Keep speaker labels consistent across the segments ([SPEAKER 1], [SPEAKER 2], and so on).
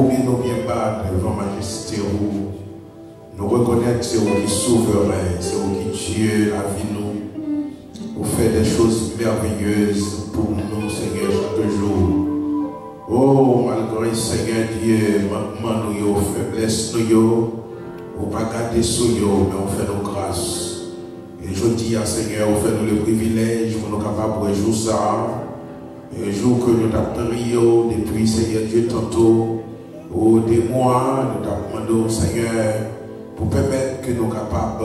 [SPEAKER 1] nous nous bien bas devant majesté. Nous reconnaissons que c'est vous qui souverain, c'est vous qui Dieu la vie nous. Vous faites des choses merveilleuses pour nous, Seigneur, chaque jour. Oh, malgré Seigneur Dieu, manquement nous, faiblesse nous, vous ne pas garder sur nous, mais on fait nos grâces. Et je dis à Seigneur, on fait nous le privilège pour nous capables de jouer ça. Et un jour que nous t'avons prié depuis Seigneur Dieu tantôt, ou des mois, nous t'avons demandé Seigneur, pour permettre que nous capables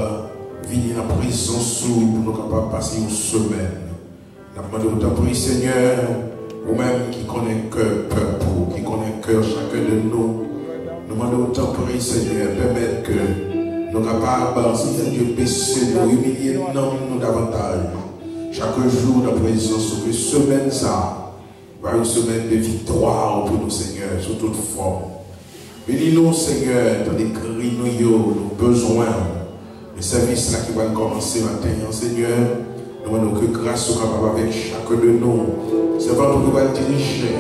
[SPEAKER 1] de venir en présence pour nous capables de passer une semaine. Nous demandons ta prière, Seigneur, vous-même qui connaissez le cœur peuple, qui connaissez le cœur chacun de nous. Nous demandons ta prière, Seigneur, permettre que nous capables, Seigneur Dieu, baisser, nous humilier, nous davantage. Chaque jour, dans la présence de semaine, ça va une semaine de victoire pour nous, Seigneur, sous toute forme. Bénis-nous, Seigneur, dans les cris, nos besoins, le service là qui va commencer maintenant, Seigneur. Nous demandons que grâce soit capable avec chacun de nous. C'est pas nous qui va diriger.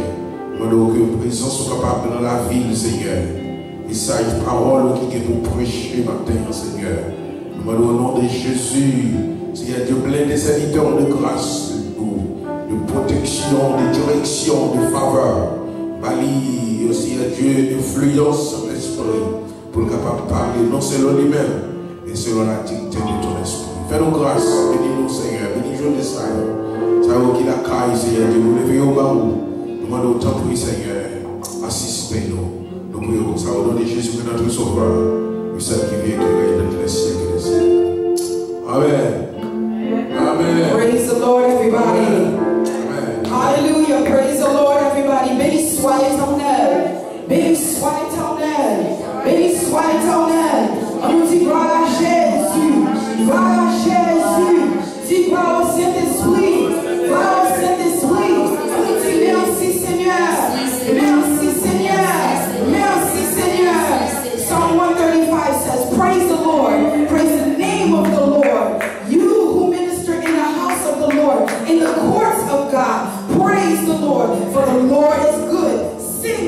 [SPEAKER 1] Nous demandons que présence soit capable dans la ville, Seigneur. Et ça, une parole qui est pour prêcher maintenant, Seigneur. Nous demandons au nom de Jésus, Seigneur Dieu, plein des serviteurs de grâce, de protection, de direction, de faveur. Bali, aussi à Dieu, influence de l'esprit, pour le capable de parler, non selon lui-même, mais selon la dictée de ton esprit. Fais-nous grâce, bénis-nous, Seigneur, bénis-nous de ça. Ça va qu'il a caille, Seigneur Dieu, nous levons au bas. Nous demandons autant pour Seigneur, assistez-nous. Nous prions comme ça, au nom de Jésus, notre Sauveur, le seul qui vient, qui règne dans les siècles et les siècles. Amen. Amen.
[SPEAKER 2] Praise the Lord, everybody.
[SPEAKER 1] Amen.
[SPEAKER 2] Hallelujah. Praise the Lord, everybody. Béni soit l'Éternel. Béni soit l'Éternel. Béni soit l'Éternel. On nous dit gloire à Jésus. Gloire à Jésus. Dis gloire au Saint-Esprit. Gloire au Saint-Esprit. On nous dit merci Seigneur. Merci Seigneur. Merci Seigneur. Psalm 135 says, praise the Lord. Praise the name of the Lord. You who minister in the house of the Lord, in the courts of God, praise the Lord, for the Lord is good. Sing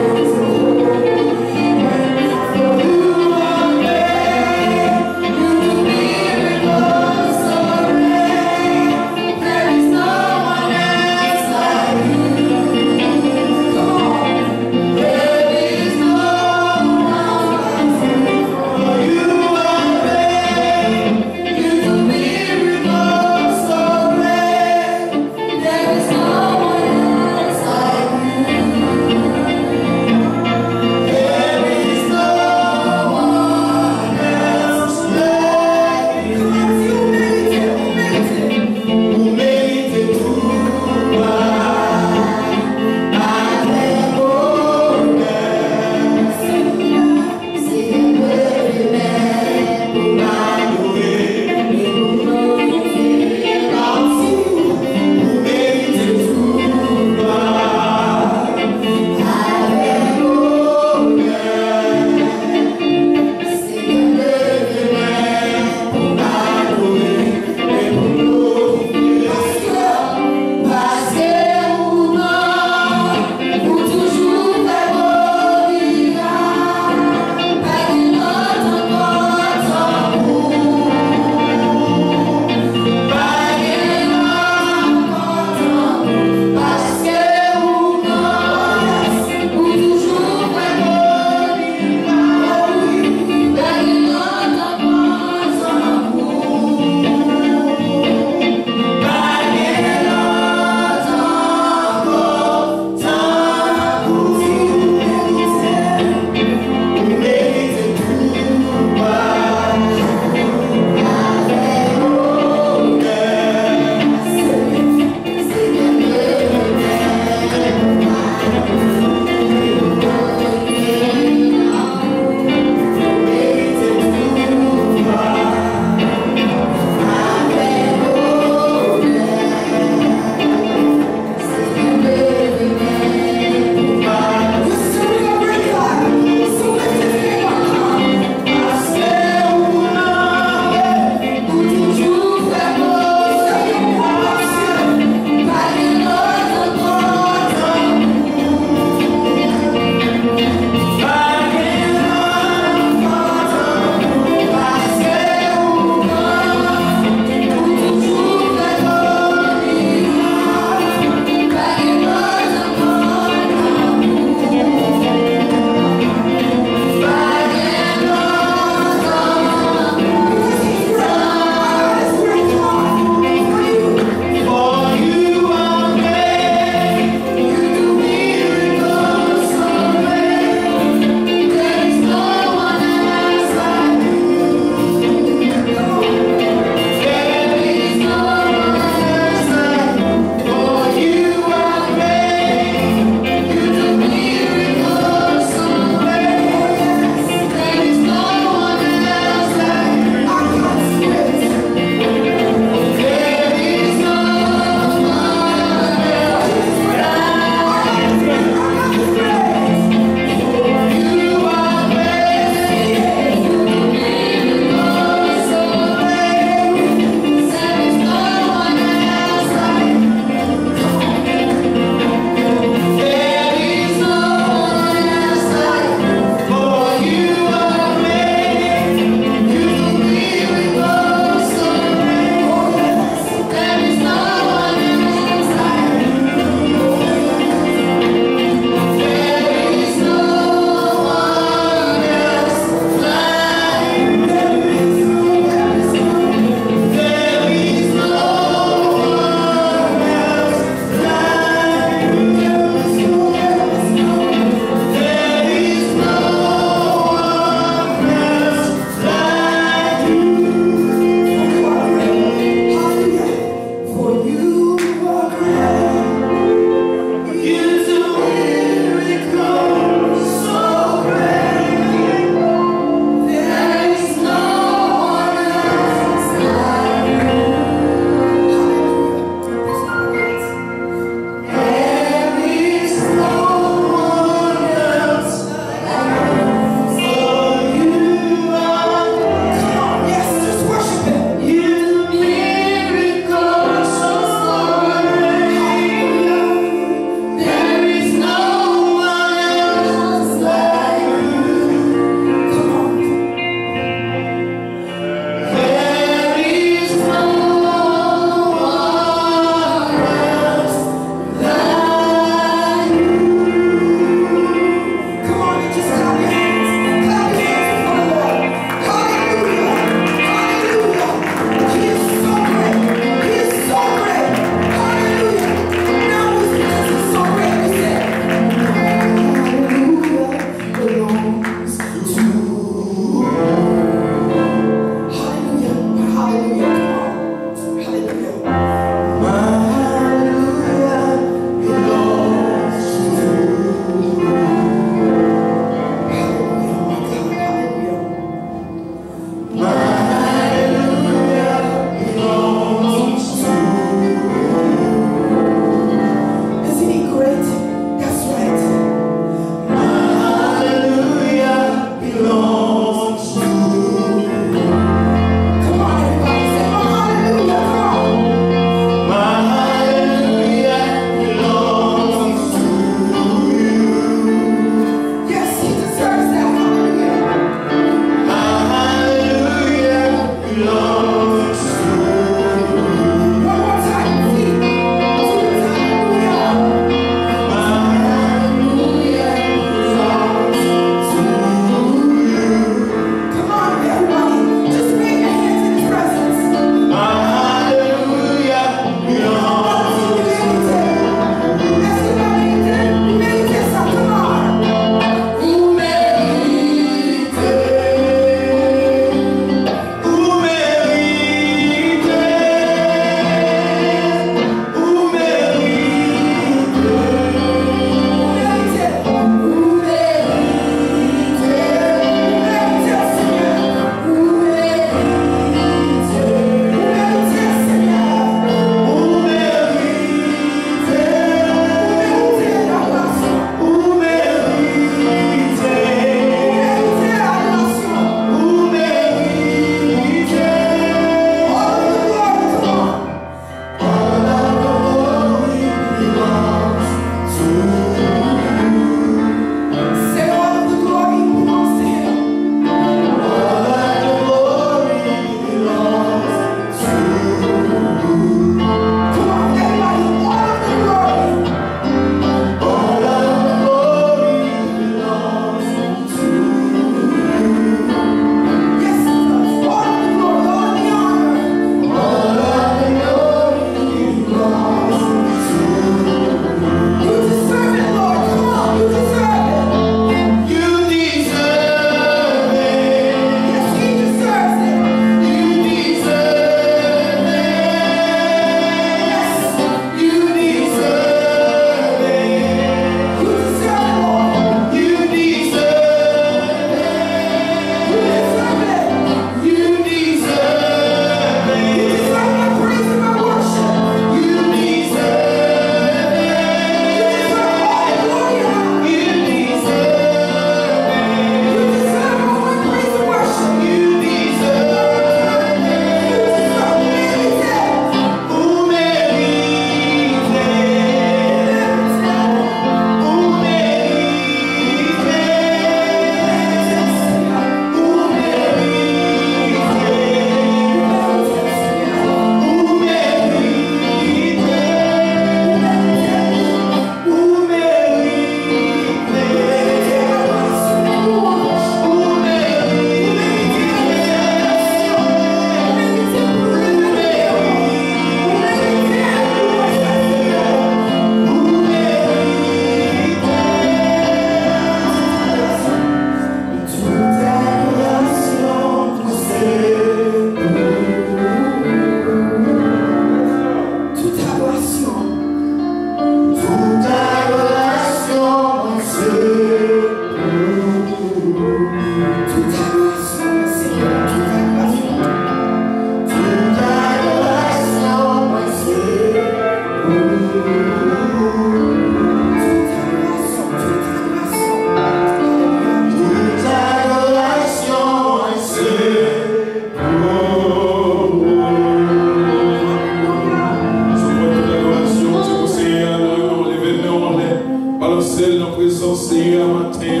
[SPEAKER 1] Seigneur, matin.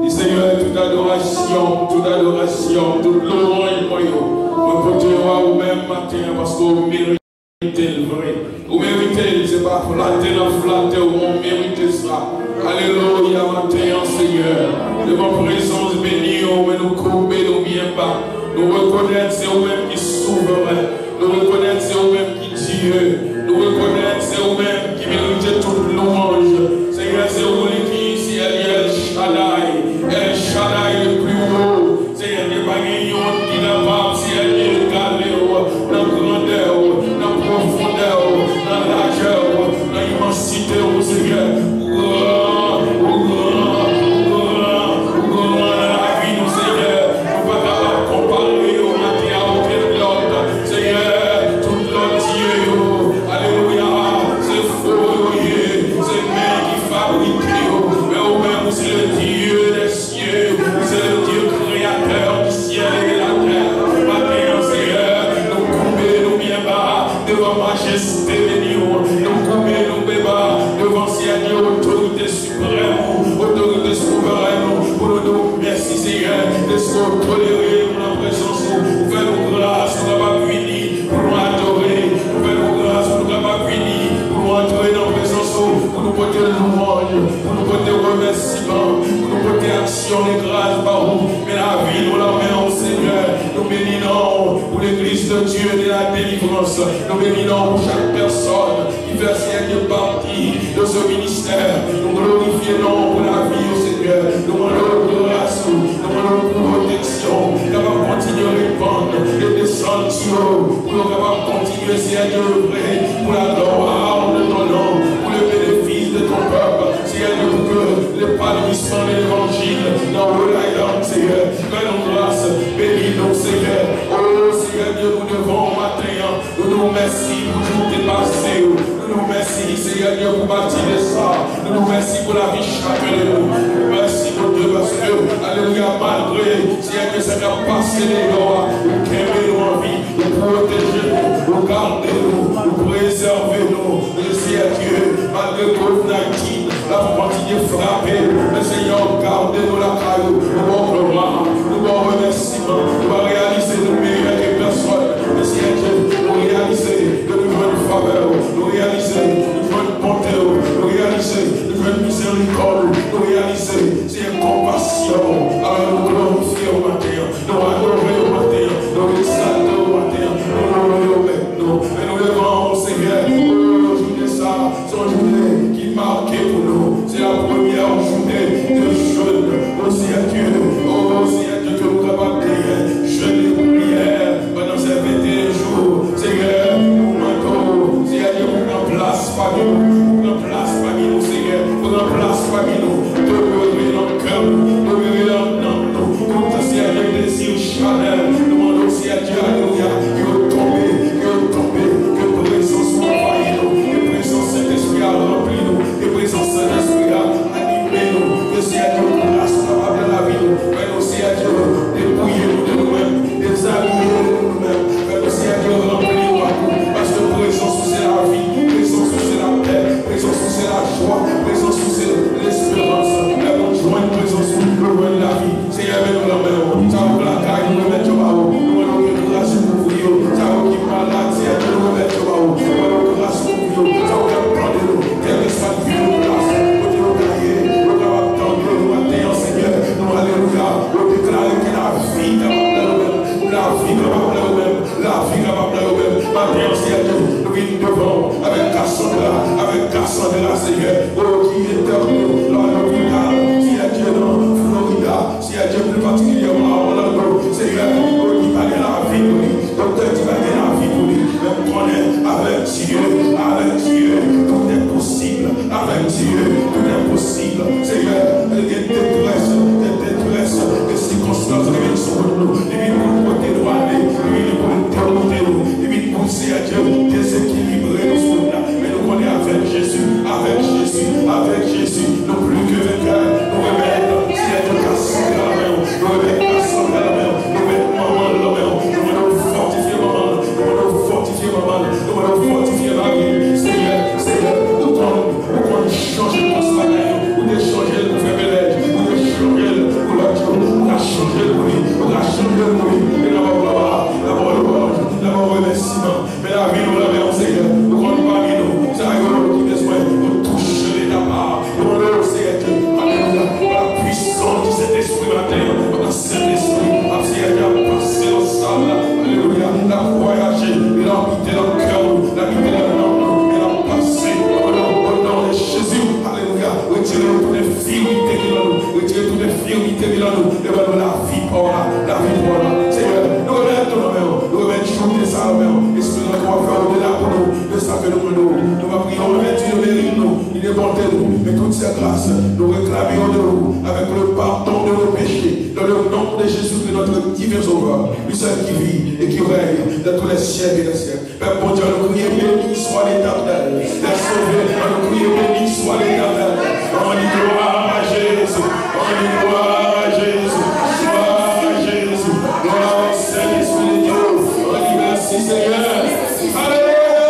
[SPEAKER 1] Et Seigneur, toute adoration, toute louange, mon côté, ou même matin, parce que vous méritez le vrai. Vous méritez, c'est pas flatter, on mérite ça. Alléluia, matin, Seigneur. De ma présence bénie, mais nous couper, nous bien bas. Nous reconnaître, c'est vous-même qui souverain. Nous reconnaître, c'est vous-même qui Dieu. Nous reconnaître, c'est vous-même qui mérite toute louange. Seigneur, c'est vous qui ici, El Shaddai le plus haut. Seigneur, il n'y a pas qui n'a pas, si elle est égalée dans la grandeur, dans la profondeur, dans la largeur, dans l'immensité, Seigneur. Tolérer pour la présence, pour faire nos grâces, pour ne pas punir, pour nous adorer, pour faire nos grâces, pour ne pas punir, pour nous entrer dans la présence, pour nous porter louange, pour nous porter remerciement, pour nous porter action et grâce par vous. Mais la vie, nous la mettons au Seigneur, nous bénissons pour l'église de Dieu de la délivrance, nous bénissons pour chaque personne qui fait sienne partie de ce ministère, nous glorifions pour la vie au Seigneur, nous demandons grâce, nous demandons protection, capable de continuer à répandre et descendre sur nous, pour nous capables de continuer à œuvrer pour la gloire de ton nom, pour le bénéfice de ton peuple, Seigneur, pour que l'épanouissement de l'évangile dans le Island, Seigneur, fais-nous grâce, bénis-nous, Seigneur. Oh Seigneur Dieu, nous devons matin, nous nous remercions pour tout dépassé, nous nous remercions, Seigneur Dieu, pour bâtir ça, nous nous remercions pour la vie chacun de nous, merci pour Dieu, parce que, alléluia, malgré, Seigneur Dieu, ça n'a pas passé les lois, nous aimons en vie, nous protéger nous garder nous préserver nous, Seigneur Dieu, malgré COVID-19, là pour continuer à frapper, mais Seigneur, gardez-nous la caillou, nous allons gloire, nous allons remerciement, nous allons réaliser nos meilleurs des personnes, mais Seigneur Dieu, nous réaliser de nouvelles faveurs, nous réaliser de nouvelles bonté, nous réaliser de nouvelles miséricorde, nous réaliser, c'est une compassion, alors nous glorifier au matin, nous adorer au matin, nous exalter au matin, nous honorer nous, et nous levons, Seigneur, aujourd'hui ça, son journée qui marquée pour nous, c'est la première journée de jeûne, oh Seigneur Dieu, que nous capables de jeûner pour prière pendant ces 21 jours, Seigneur, nous demandons, Seigneur Dieu, pour prendre place parmi nous, pour prendre place parmi nous, Seigneur, pour prendre place parmi nous, demeurer dans le cœur, demeurer dans nous, le nom de Jésus, que notre divin sauveur, lui seul qui vit et qui règne dans tous les siècles et les siècles. Père bon Dieu, nous crions béni soit l'Éternel. Les sauvés, nous crions béni soit l'Éternel. On dit gloire à Jésus. On dit gloire à Jésus. Gloire à Jésus. Gloire au Saint-Esprit de Dieu. On dit merci Seigneur. Alléluia.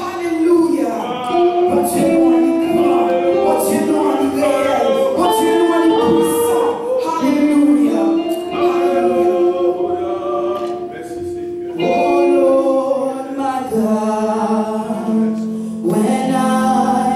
[SPEAKER 2] Alléluia. Oh Lord, my God, when I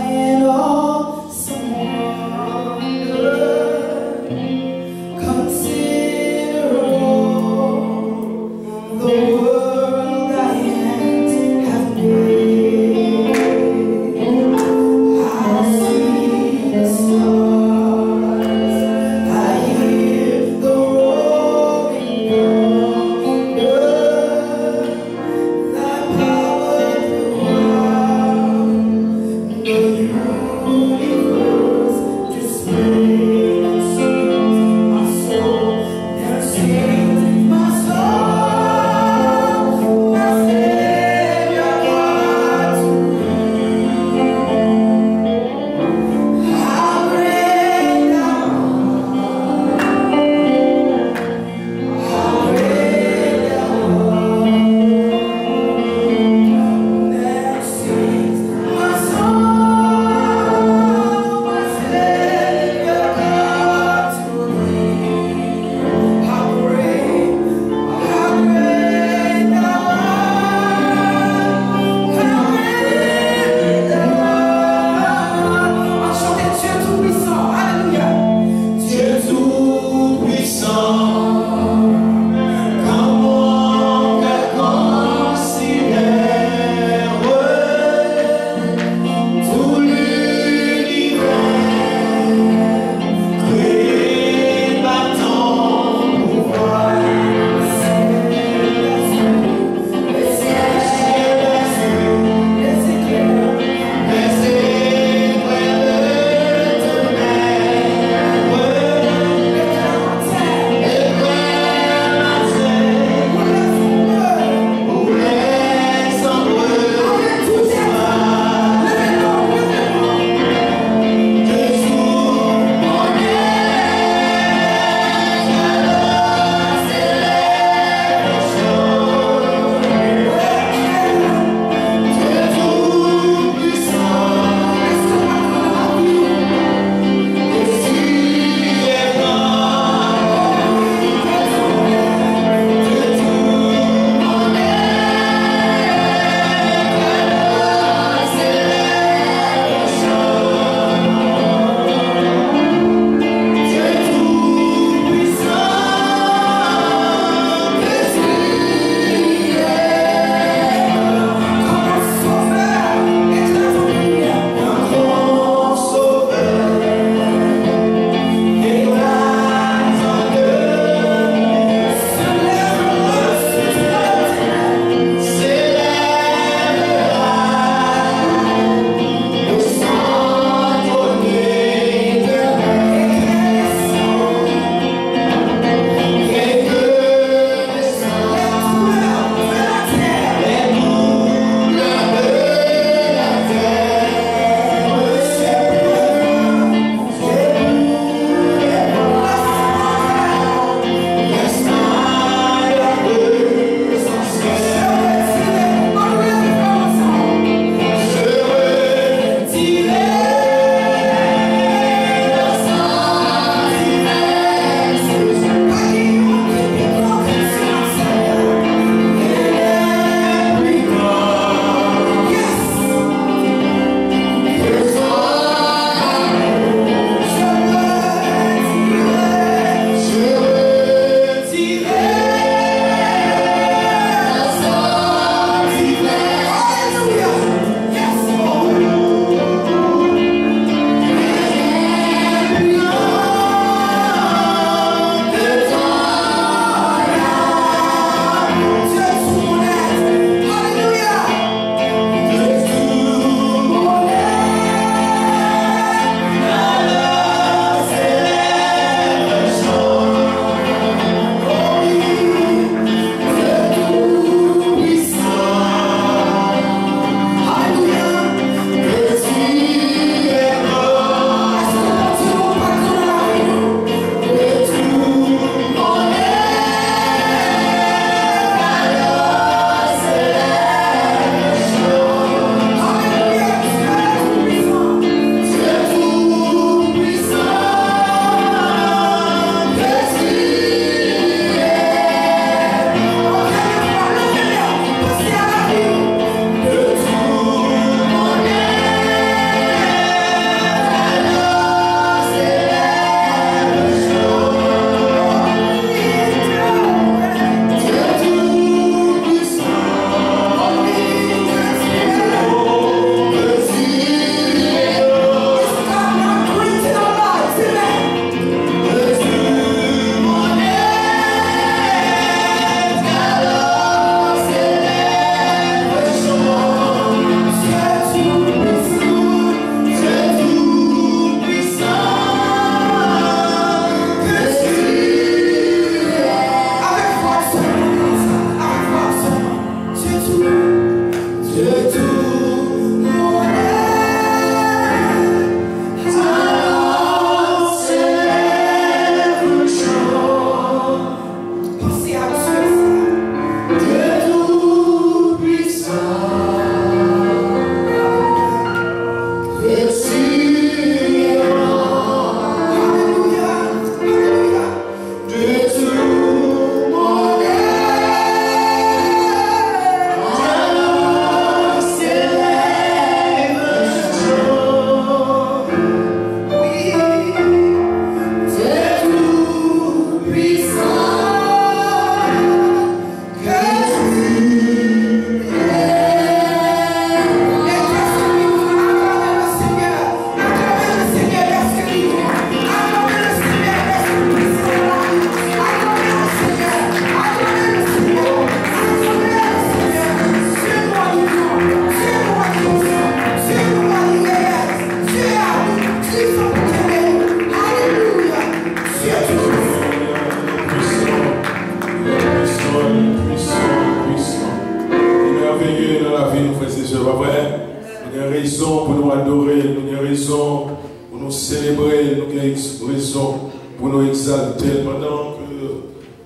[SPEAKER 1] raison pour nous exalter pendant que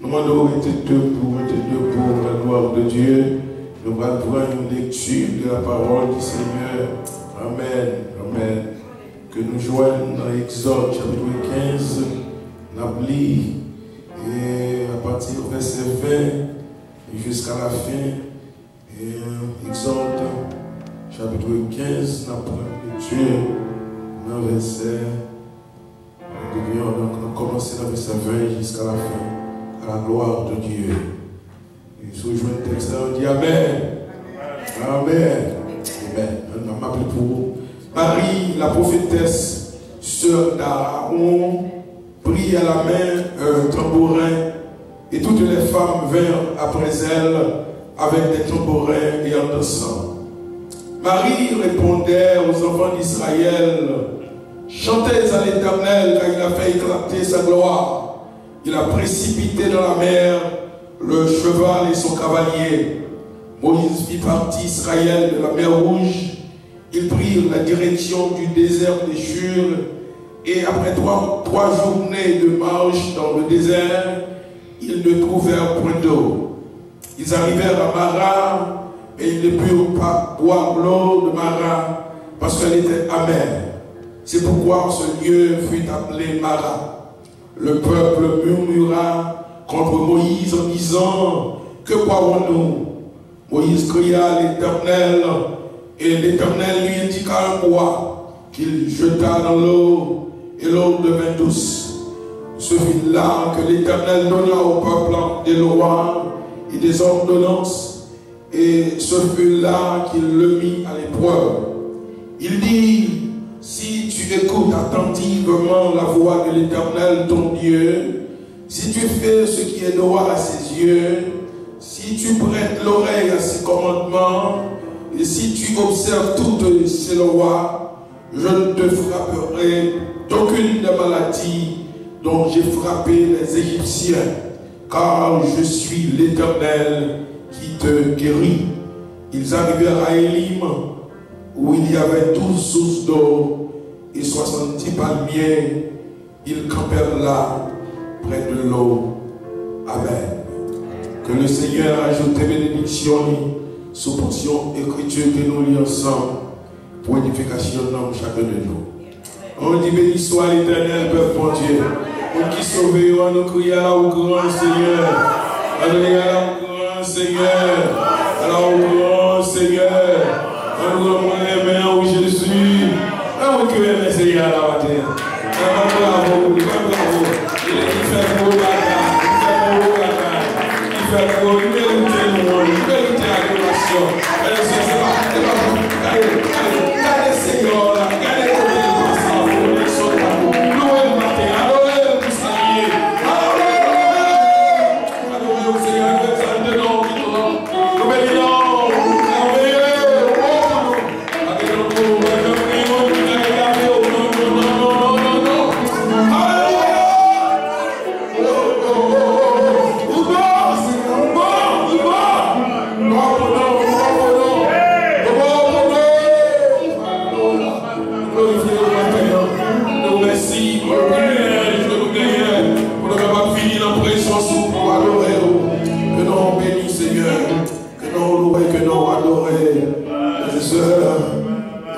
[SPEAKER 1] nous avons été debout pour la gloire de Dieu. Nous allons prendre une lecture de la parole du Seigneur. Amen. Amen. Que nous joignons dans Exode chapitre 15, nous lisons et à partir du verset 20 jusqu'à la fin. Et Exode chapitre 15, nous prenons lecture dans le verset. Nous commençons dans le verset 20 jusqu'à la fin, à la gloire de Dieu. Et si vous jouez le texte, on dit Amen. Amen. Amen. On m'appelle pour Marie, la prophétesse, sœur d'Aaron, prit à la main un tambourin, et toutes les femmes vinrent après elle avec des tambourins et en dansant. Marie répondait aux enfants d'Israël: chantez à l'Éternel, car il a fait éclater sa gloire. Il a précipité dans la mer le cheval et son cavalier. Moïse fit partir Israël de la mer Rouge. Ils prirent la direction du désert des Shur, et après trois journées de marche dans le désert, ils ne trouvèrent point d'eau. Ils arrivèrent à Mara, et ils ne purent pas boire l'eau de Mara, parce qu'elle était amère. C'est pourquoi ce lieu fut appelé Mara. Le peuple murmura contre Moïse en disant: que boirons-nous? Moïse cria à l'Éternel, et l'Éternel lui indiqua un bois qu'il jeta dans l'eau, et l'eau devint douce. Ce fut là que l'Éternel donna au peuple des lois et des ordonnances, et ce fut là qu'il le mit à l'épreuve. Il dit: si tu écoutes attentivement la voix de l'Éternel ton Dieu, si tu fais ce qui est droit à ses yeux, si tu prêtes l'oreille à ses commandements, et si tu observes toutes ses lois, je ne te frapperai d'aucune des maladies dont j'ai frappé les Égyptiens, car je suis l'Éternel qui te guérit. Ils arrivèrent à Élim, où il y avait 12 sources d'eau et 70 palmiers. Ils campèrent là, près de l'eau. Amen. Que le Seigneur ajoute des bénédictions sous portion écriture que nous lisons ensemble pour édification de chacun de nous. On dit béni soit l'Éternel, Père bon Dieu. On qui sauve, on nous crie à la au grand Seigneur. Alléluia, à la au grand Seigneur. À la au grand Seigneur. On nous remet les mains au Jésus. On qui aime le Seigneur à la matin. Bravo, bravo. Il fait beau bagaille. Il fait beau bagaille. Il fait beau, il mérite le monde. Il mérite l'adoration. Allez, regardez Seigneur là. Regardez comment il est ensemble. Ils sont là. Louez le matin. Adorez le tout saluer. Adorez le Seigneur. Exaltez nos vies. Nous bénissons.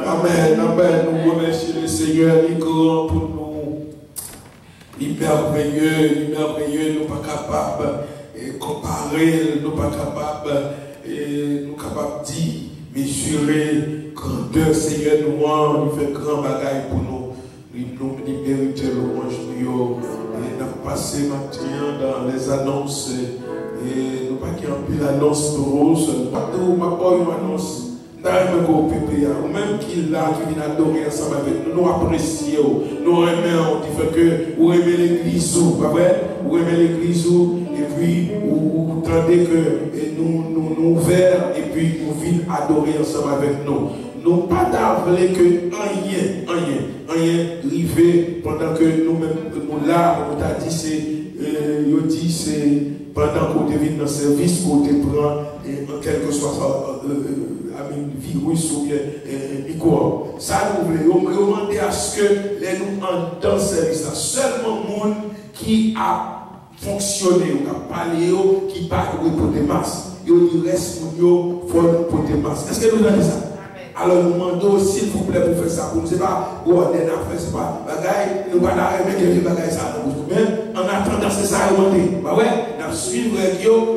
[SPEAKER 1] Amen, amen. Nous remercions le Seigneur, il est grand pour nous. Il est merveilleux, nous pas capables de comparer, nous pas capables de dire, mesurer, grandeur, Seigneur, nous fait grand bagaille pour nous. Nous méritons louange, nous avons passé maintenant dans les annonces, et nous pas qui en plus l'annonce pour nous, partout, ma bonne annonce. Ou même qui là, qui vient adorer ensemble avec nous, nous apprécions, nous aimons, on dit que vous aimez l'église, pas vrai? Vous aimez l'église, et puis vous tendez que nous ouverts, et puis vous venez adorer ensemble avec nous. Nous pas d'avouer que rien rivé pendant que nous-mêmes, nous là, on t'a dit, c'est pendant qu'on devine dans le service, qu'on te prend, quel que soit virus ou bien micro. Ça, nous voulons demander à ce que les nous dans le service, seulement le monde qui a fonctionné, ou qui a parlé, qui parle pour des masses. Il reste pour des masses. Est-ce que nous avons dit ça? Alors nous demandons s'il vous plaît pour faire ça. Pour ne sais pas, on a fait, c'est pas bagaille, nous pas d'arrêter que les bagailles ça. Mais en attendant, c'est ça à demander. Bah ouais, nous suivons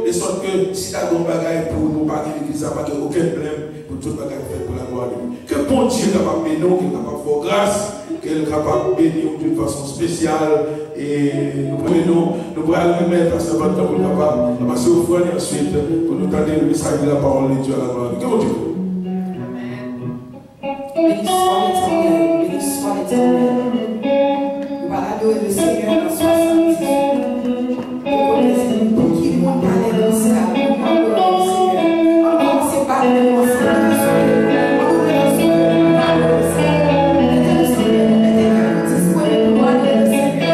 [SPEAKER 1] de sorte que si tu as un bagaille pour nous parler de l'église, ça n'a aucun problème pour tout bagaille fait pour la gloire de Dieu. Que bon Dieu est capable de bénir, qu'il est capable de faire grâce, qu'il est capable de bénir d'une façon spéciale. Et nous prenons, nous allons remettre à ce moment pour capable de passer au front et ensuite pour nous donner le message de la parole de Dieu à la gloire de Dieu. Que bon Dieu.
[SPEAKER 2] Béni soit l'Éternel, béni soit l'Éternel. Nous allons adorer le Seigneur dans 70 jours. Pour qui le monde parlait de ça, nous allons adorer le Seigneur. On commence par le nom de Seigneur. On commence par le nom de Seigneur. Mettez le Seigneur, mettez le disponible pour adorer le Seigneur.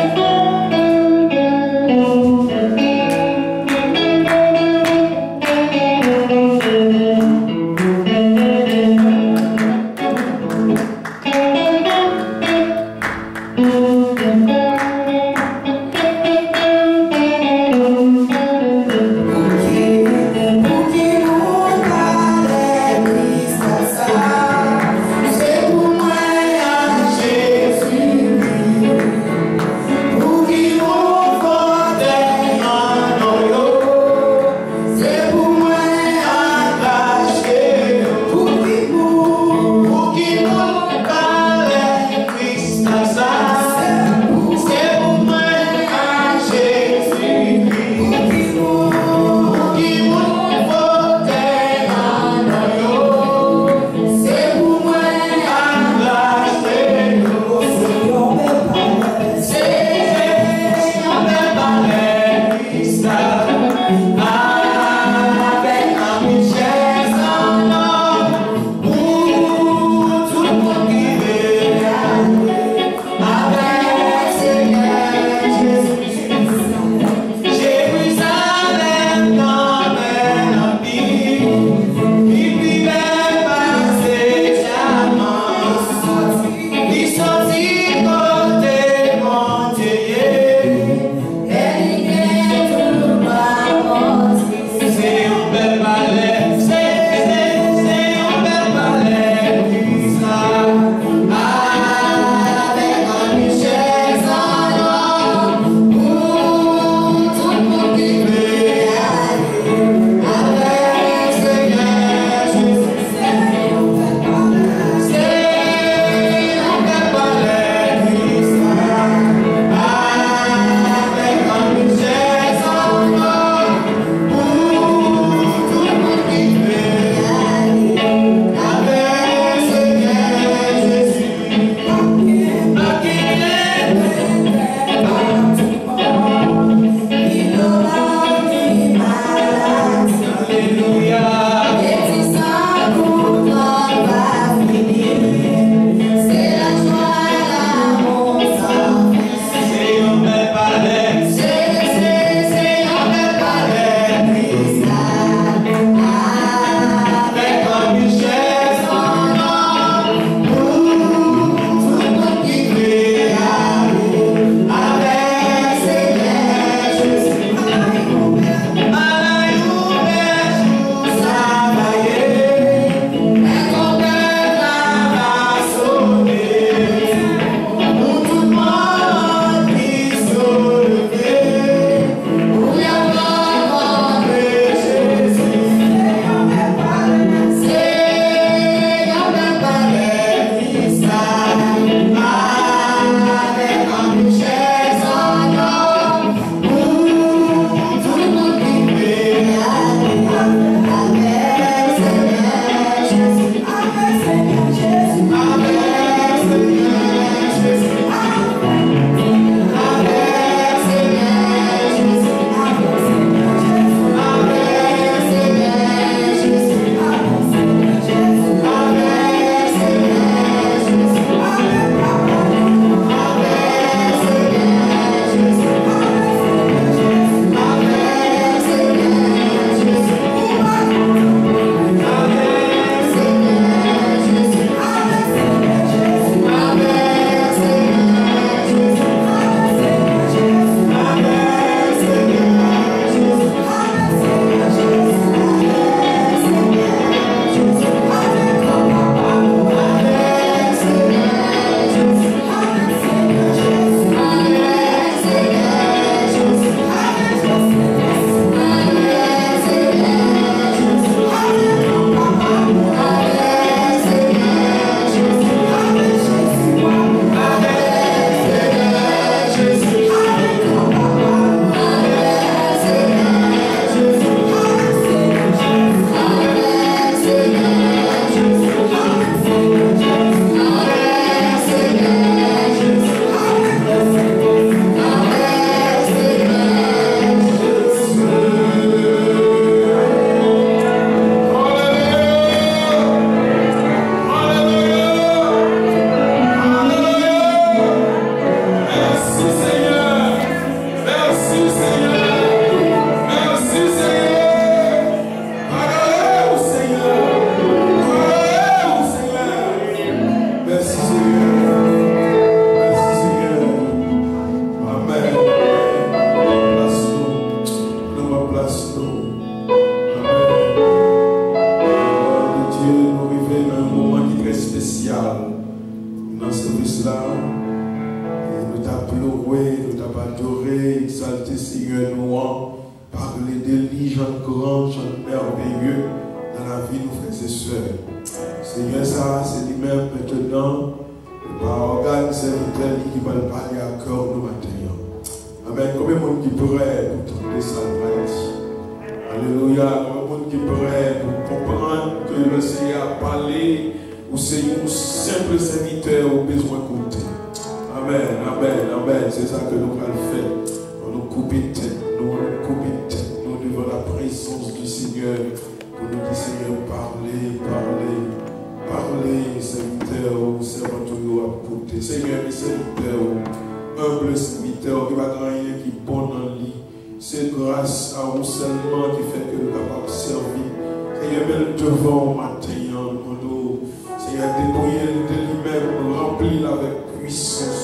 [SPEAKER 1] loué, nous t'avons adoré, exalté, Seigneur, nous parler de lui, Jean grand, Jean merveilleux dans la vie de nos frères et sœurs. Seigneur, ça, c'est lui-même maintenant, par organe serviteur qui va le parler à cœur nous maintenant. Amen. Combien de monde qui pourrait pour trouver ça le Alléluia. Combien de monde qui pourrait pour comprendre que le Seigneur a parlé ou c'est un simple serviteur au besoin d'écouter. Amen, amen, amen. C'est ça que nous allons faire. On nous coupe tête, nous devant la présence du Seigneur. Pour nous dire, Seigneur, parlez, serviteur, servant, à côté. Seigneur, mes serviteurs, humble serviteur, qui va gagner, qui est bon dans le lit. C'est grâce à vous seulement qui fait que nous sommes capables de servir. Seigneur, même devant au matin, Seigneur, déployer de lui-même, remplir avec puissance.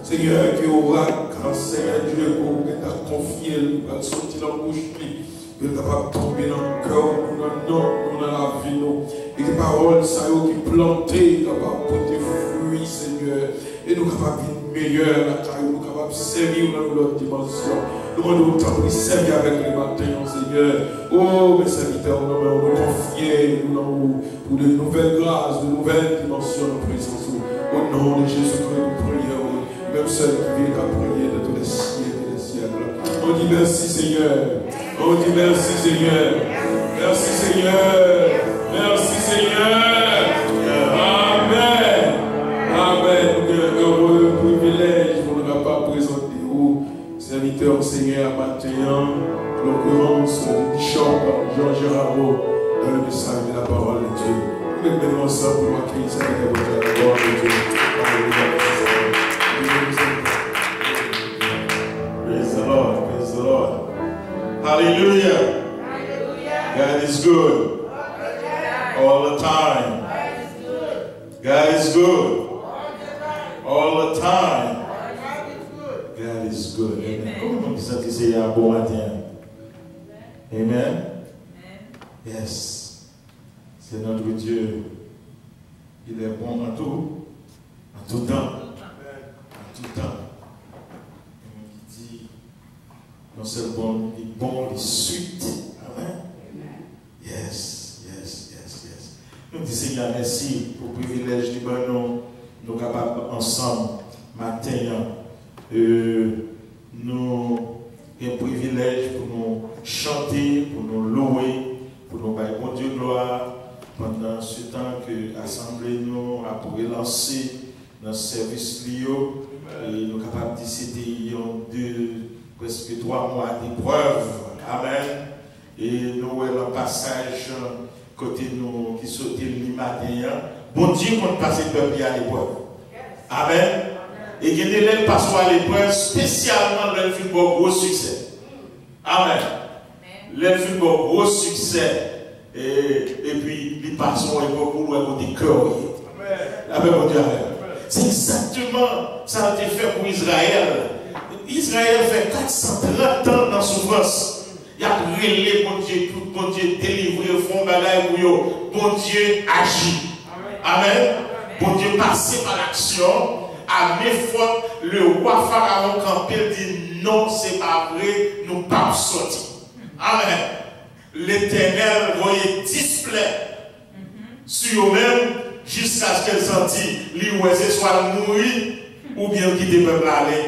[SPEAKER 1] Seigneur, qui aura, quand Seigneur Dieu, pour que tu as confié, pour qu'il sortir dans la bouche, que tu es capable de tomber dans le cœur, dans la vie, et que paroles, ça y est, qui plantées, capable de porter fruit, Seigneur, et nous capables de meilleur, nous capables de servir dans notre dimension. Nous demandons autant de servir avec les matins, Seigneur. Oh, mes serviteurs, nous nous confier pour de nouvelles grâces, de nouvelles dimensions de présence. Au nom de Jésus-Christ, nous prions. Même ceux qui viennent à prier de tous les siècles et les siècles. On dit merci, Seigneur. On dit merci, Seigneur. Merci, Seigneur. Merci, Seigneur. Amen. Amen. Heureux privilège pour ne pas présenter aux serviteurs, Seigneur, à matin, l'occurrence du bishop Jean Gérard dans le message de la parole de Dieu. Nous mettons ensemble pour accueillir ça avec la parole de Dieu. Praise the Lord, praise the Lord. Hallelujah. God is good. All the time. God is good. All the time. God is good. Amen. Comment vous sentez c'est un bon matin? Amen. Yes. C'est notre Dieu. Il est bon en tout temps. En tout temps. Il dit, non seulement il est bon, il est suite. Amen. Yes. Nous disons Seigneur, merci pour le privilège de nous capables ensemble, matin, nous avons un privilège pour nous chanter, pour nous louer, pour nous bailler bon Dieu gloire pendant ce temps que l'Assemblée nous a pour relancer dans ce service Lio. Et nous sommes capables de citer presque 3 mois d'épreuve. Amen. Et nous avons un passage côté nous qui sautait le matin. Bon Dieu, qu'on passe le peuple à l'épreuve. Amen. Et qu'il y passe à l'épreuve, spécialement dans le film gros succès. Amen. Le film gros succès. Et puis, il passe à l'épreuve pour le côté cœur. Amen, mon Dieu. C'est exactement ça a été fait pour Israël. Israël fait 430 ans dans souffrance. Il a brûlé, bon Dieu délivré, fond bagaille pour eux. Bon Dieu agit. Amen. Bon Dieu passé par l'action. À mes fautes, le roi Pharaon campé dit non, c'est pas vrai, nous pas sortir. Amen. L'Éternel voyait display sur eux-mêmes jusqu'à ce qu'elle sentit l'Iouézé soit mourir ou bien quitter le peuple aller.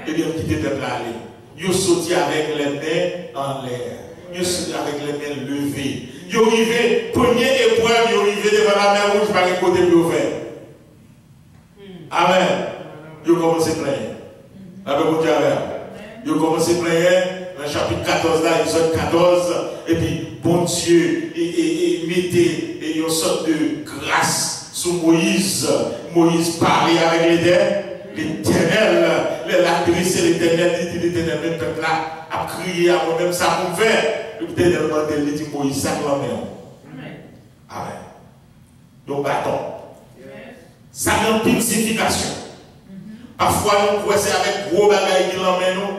[SPEAKER 1] Et bien quitter le peuple aller. Ils sont sortis avec les mains en l'air. Ils sont sortis avec les mains levées. Ils sont arrivés, première épreuve, ils sont arrivés devant la mer rouge par les côtés plus ouverts. Amen. Ils ont commencé à plaindre. Amen. Ils ont commencé à plaindre dans le chapitre 14, là, Exode 14. Et puis, bon Dieu, et mettait une sorte de grâce sur Moïse. Moïse parlait avec l'Éternel. L'actrice et l'Éternel dit l'Éternel, le peuple là a crié à moi-même ça pour faire. L'Éternel m'a dit Moïse, ça clame. Amen. Donc, bâton. Ça a une purification. Parfois, nous croyons c'est avec gros bagages qui l'emmènent nous.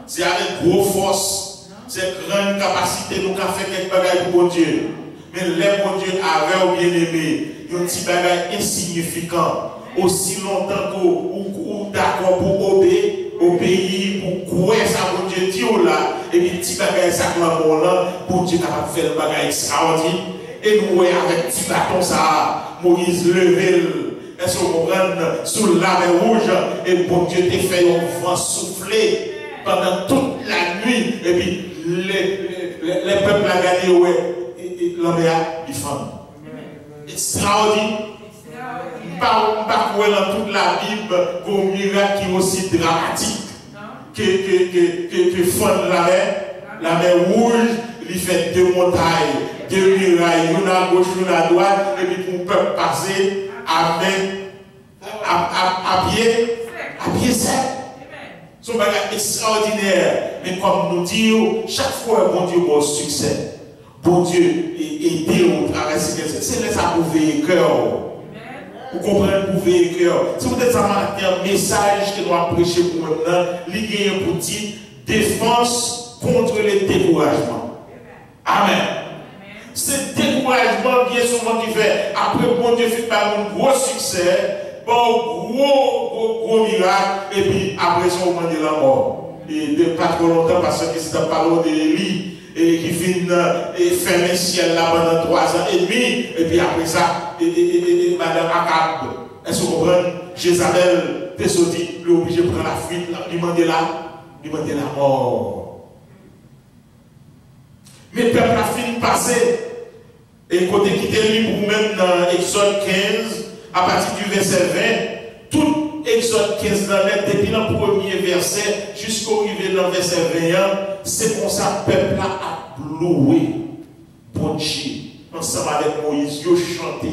[SPEAKER 1] C'est avec gros force. C'est grande capacité nous avons fait quelques bagages pour bon Dieu. Mais les bon Dieu avait ou bien aimé, il y a un petit bagage insignifiant. Aussi longtemps que vous d'accord pour obéir, que l'amour là, pour Dieu capable de faire le bagage extraordinaire. Et nous voyons avec petit bâton ça, Moïse levé, est-ce que vous comprenez, sous la mer rouge, et bon Dieu t'a fait un vent souffler pendant toute la nuit, et puis les peuples ont gagné, et la mer, ils font. Extraordinaire. Pas dans toute la Bible, pour un miracle qui est aussi dramatique que fond la mer rouge, il fait deux montagnes, deux murailles, une à gauche, une à droite, et puis pour le peuple passer à pied sec. C'est un bagage extraordinaire. Mais comme nous disons, chaque fois, bon Dieu, bon succès. Bon Dieu, aider au travail, c'est là ça pour veiller cœur. Vous comprenez, pour veiller cœur. Si vous êtes un message que nous avons prêché pour maintenant, lié pour dire défense contre les découragements. Amen. C'est découragement bien souvent qui fait, après bon Dieu fait par un gros succès, bon gros miracle, et puis après ça, on demande la mort. Et de pas trop longtemps, parce que c'est un parole de Élie, et qui vient fermer le ciel là pendant 3 ans et demi, et puis après ça, Madame Akab, est-ce que vous comprenez? Jézabel, t'es sorti, lui obligé de prendre la fuite, lui demander la mort. Mais le peuple a fini de passer. Et côté qui était libre, même dans Exode 15, à partir du verset 20, tout Exode 15 depuis le premier verset jusqu'au arrivé dans le verset 21, c'est pour ça que le peuple a loué bon Dieu. Ensemble avec Moïse, ils ont chanté,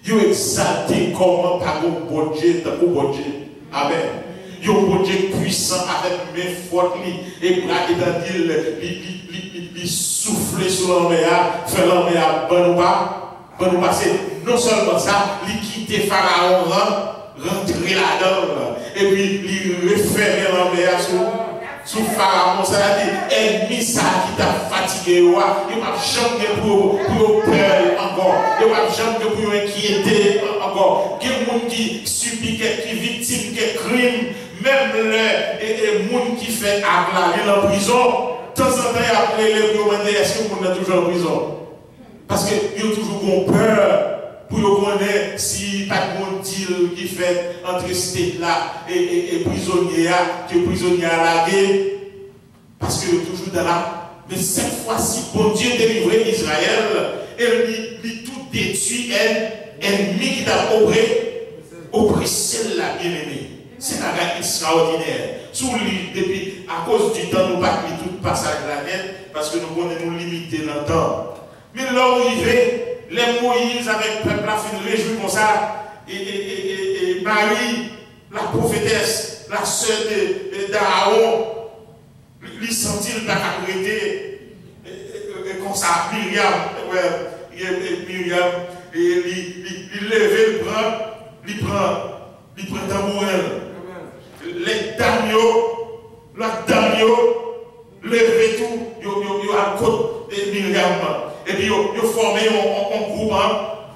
[SPEAKER 1] ils ont exalté comment par bon Dieu, tant bon Dieu. Amen. Ils ont bon Dieu puissant avec mes fortes, et il souffle sur la mer, fait la mer bon ou pas, c'est non seulement ça, il quitte Pharaon, rentrer là-dedans, et puis il referme la mer sous Pharaon, ça veut dire, ennemi ça qui t'a fatigué, il va jamais pour peur encore, il va jamais pour inquiéter encore, quel monde qui subit, qui victime, qui crime, même les gens qui fait acte là, en prison. De temps en temps, après les demander est-ce que vous êtes toujours en prison? Parce qu'ils ont toujours peur pour connaître si pas de monde deal qui fait entre state là et prisonnier, que prisonnier à la guerre. Parce qu'ils sont toujours dans là. Mais cette fois-ci, bon Dieu délivré Israël et il tout détruit un ennemi qui t'a oppressé la bien-aimée. C'est un gars extraordinaire. Depuis, à cause du temps, nous ne pouvons pas tout passage de la tête parce que nous pouvons nous limiter dans le temps. Mais là où il fait, les Moïse avec le peuple a fait une réjouir comme ça. Et Marie, la prophétesse, la sœur d'Aaron, lui sentit le bac comme ça, Myriam, et il levait le bras, il prend tambourin. Les dames, levé tout, ils à côté de Myriam. Et puis ils formé un groupe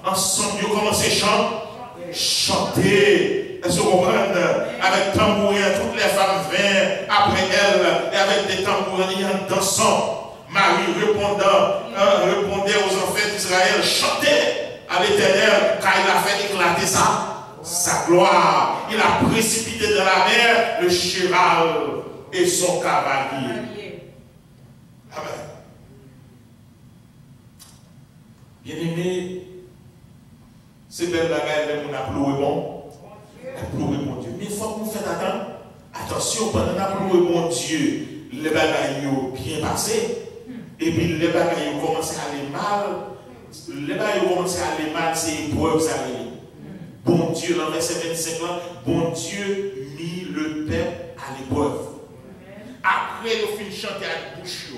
[SPEAKER 1] ensemble, ils ont commencé à chanter. Est-ce que vous comprenez? Avec tambourin, toutes les femmes vinrent après elle, et avec des tambourins, et en dansant. Marie répondait aux enfants d'Israël, chantez à l'Éternel, car il a fait éclater sa gloire. Il a précipité dans la mer le cheval et son cavalier. Amen. Bien-aimé, c'est belle bagaille, on a pleuré bon. On a pleuré bon Dieu. Mais il faut que vous faites attention, pendant qu'on a pleuré bon Dieu, les bagailles ont bien passé. Et puis les bagailles ont commencé à aller mal. Les bagailles ont commencé à aller mal, c'est épreuve, ça arrive. Bon Dieu, dans le verset 25, bon Dieu mit le peuple à l'épreuve. Après, il fin chanter avec bouche,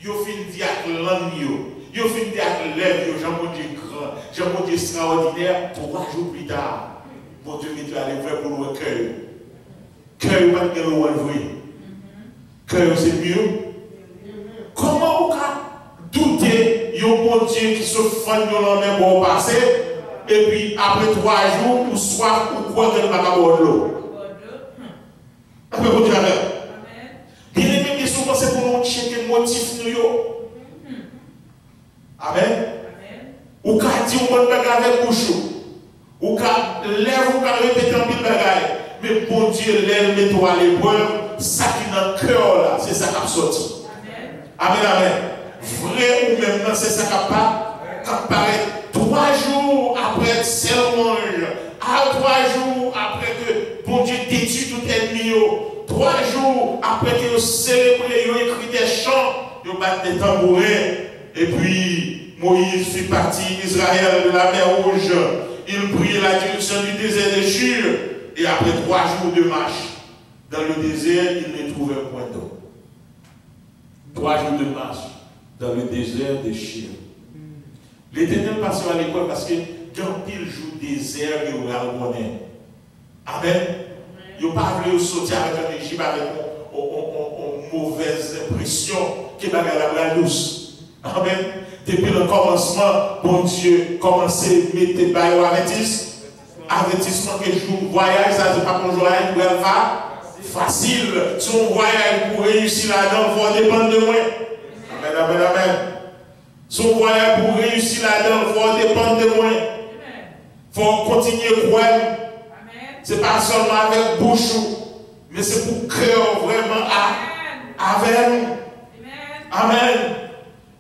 [SPEAKER 1] il fin dire avec langue, il fin dire avec lèvres, Jean-Mon Dieu grand, Jean-Mon Dieu extraordinaire. 3 jours plus tard, bon Dieu met à l'épreuve pour le cœur. Cœur, pas de l'envoyer. Cœur, c'est mieux. Comment vous douter, il y a un bon Dieu qui se fait dans le même bon passé? Et puis, après 3 jours, ou soif, ou quoi qu'elle va avoir de l'eau. Après, vous dire, bien aimé, bien souvent, c'est pour nous checker motif nous. Amen. Ou ka dit on bonne bagarre avec bouche. Ou ka lève ou ka répéter en pile bagaille. Mais bon Dieu, l'aile met toi à l'épreuve, ça qui est dans le cœur là, c'est ça qui a sorti. Amen, amen. Vrai ou même non, c'est ça qui apparaît 3 jours après ce louange, 3 jours après que bon Dieu détruit tout ennemi, 3 jours après que vous célébrez, vous écrit des chants, vous battez des tambourins, et puis Moïse fit parti, Israël de la mer Rouge, il prit la direction du désert des Shur, et après 3 jours de marche dans le désert, il ne trouvait point d'eau. 3 jours de marche dans le désert des Shur. L'Éternel passe à l'école parce que quand il joue désert, il va le connaître. Amen. Il n'a pas voulu sortir avec un Égypte avec une mauvaise impression qui va la douce. Amen. Depuis le commencement, bon Dieu, commencez à mettre des avertissement que je joue voyage, ça c'est pas mon voyage pour elle va facile. Son voyage pour réussir là-dedans, il faut dépendre de moi. Amen, amen, amen. Son voyage pour réussir là-dedans, il faut dépendre de moi. Il faut continuer à croire. Ce n'est pas seulement avec bouche, mais c'est pour cœur vraiment avec nous. Amen.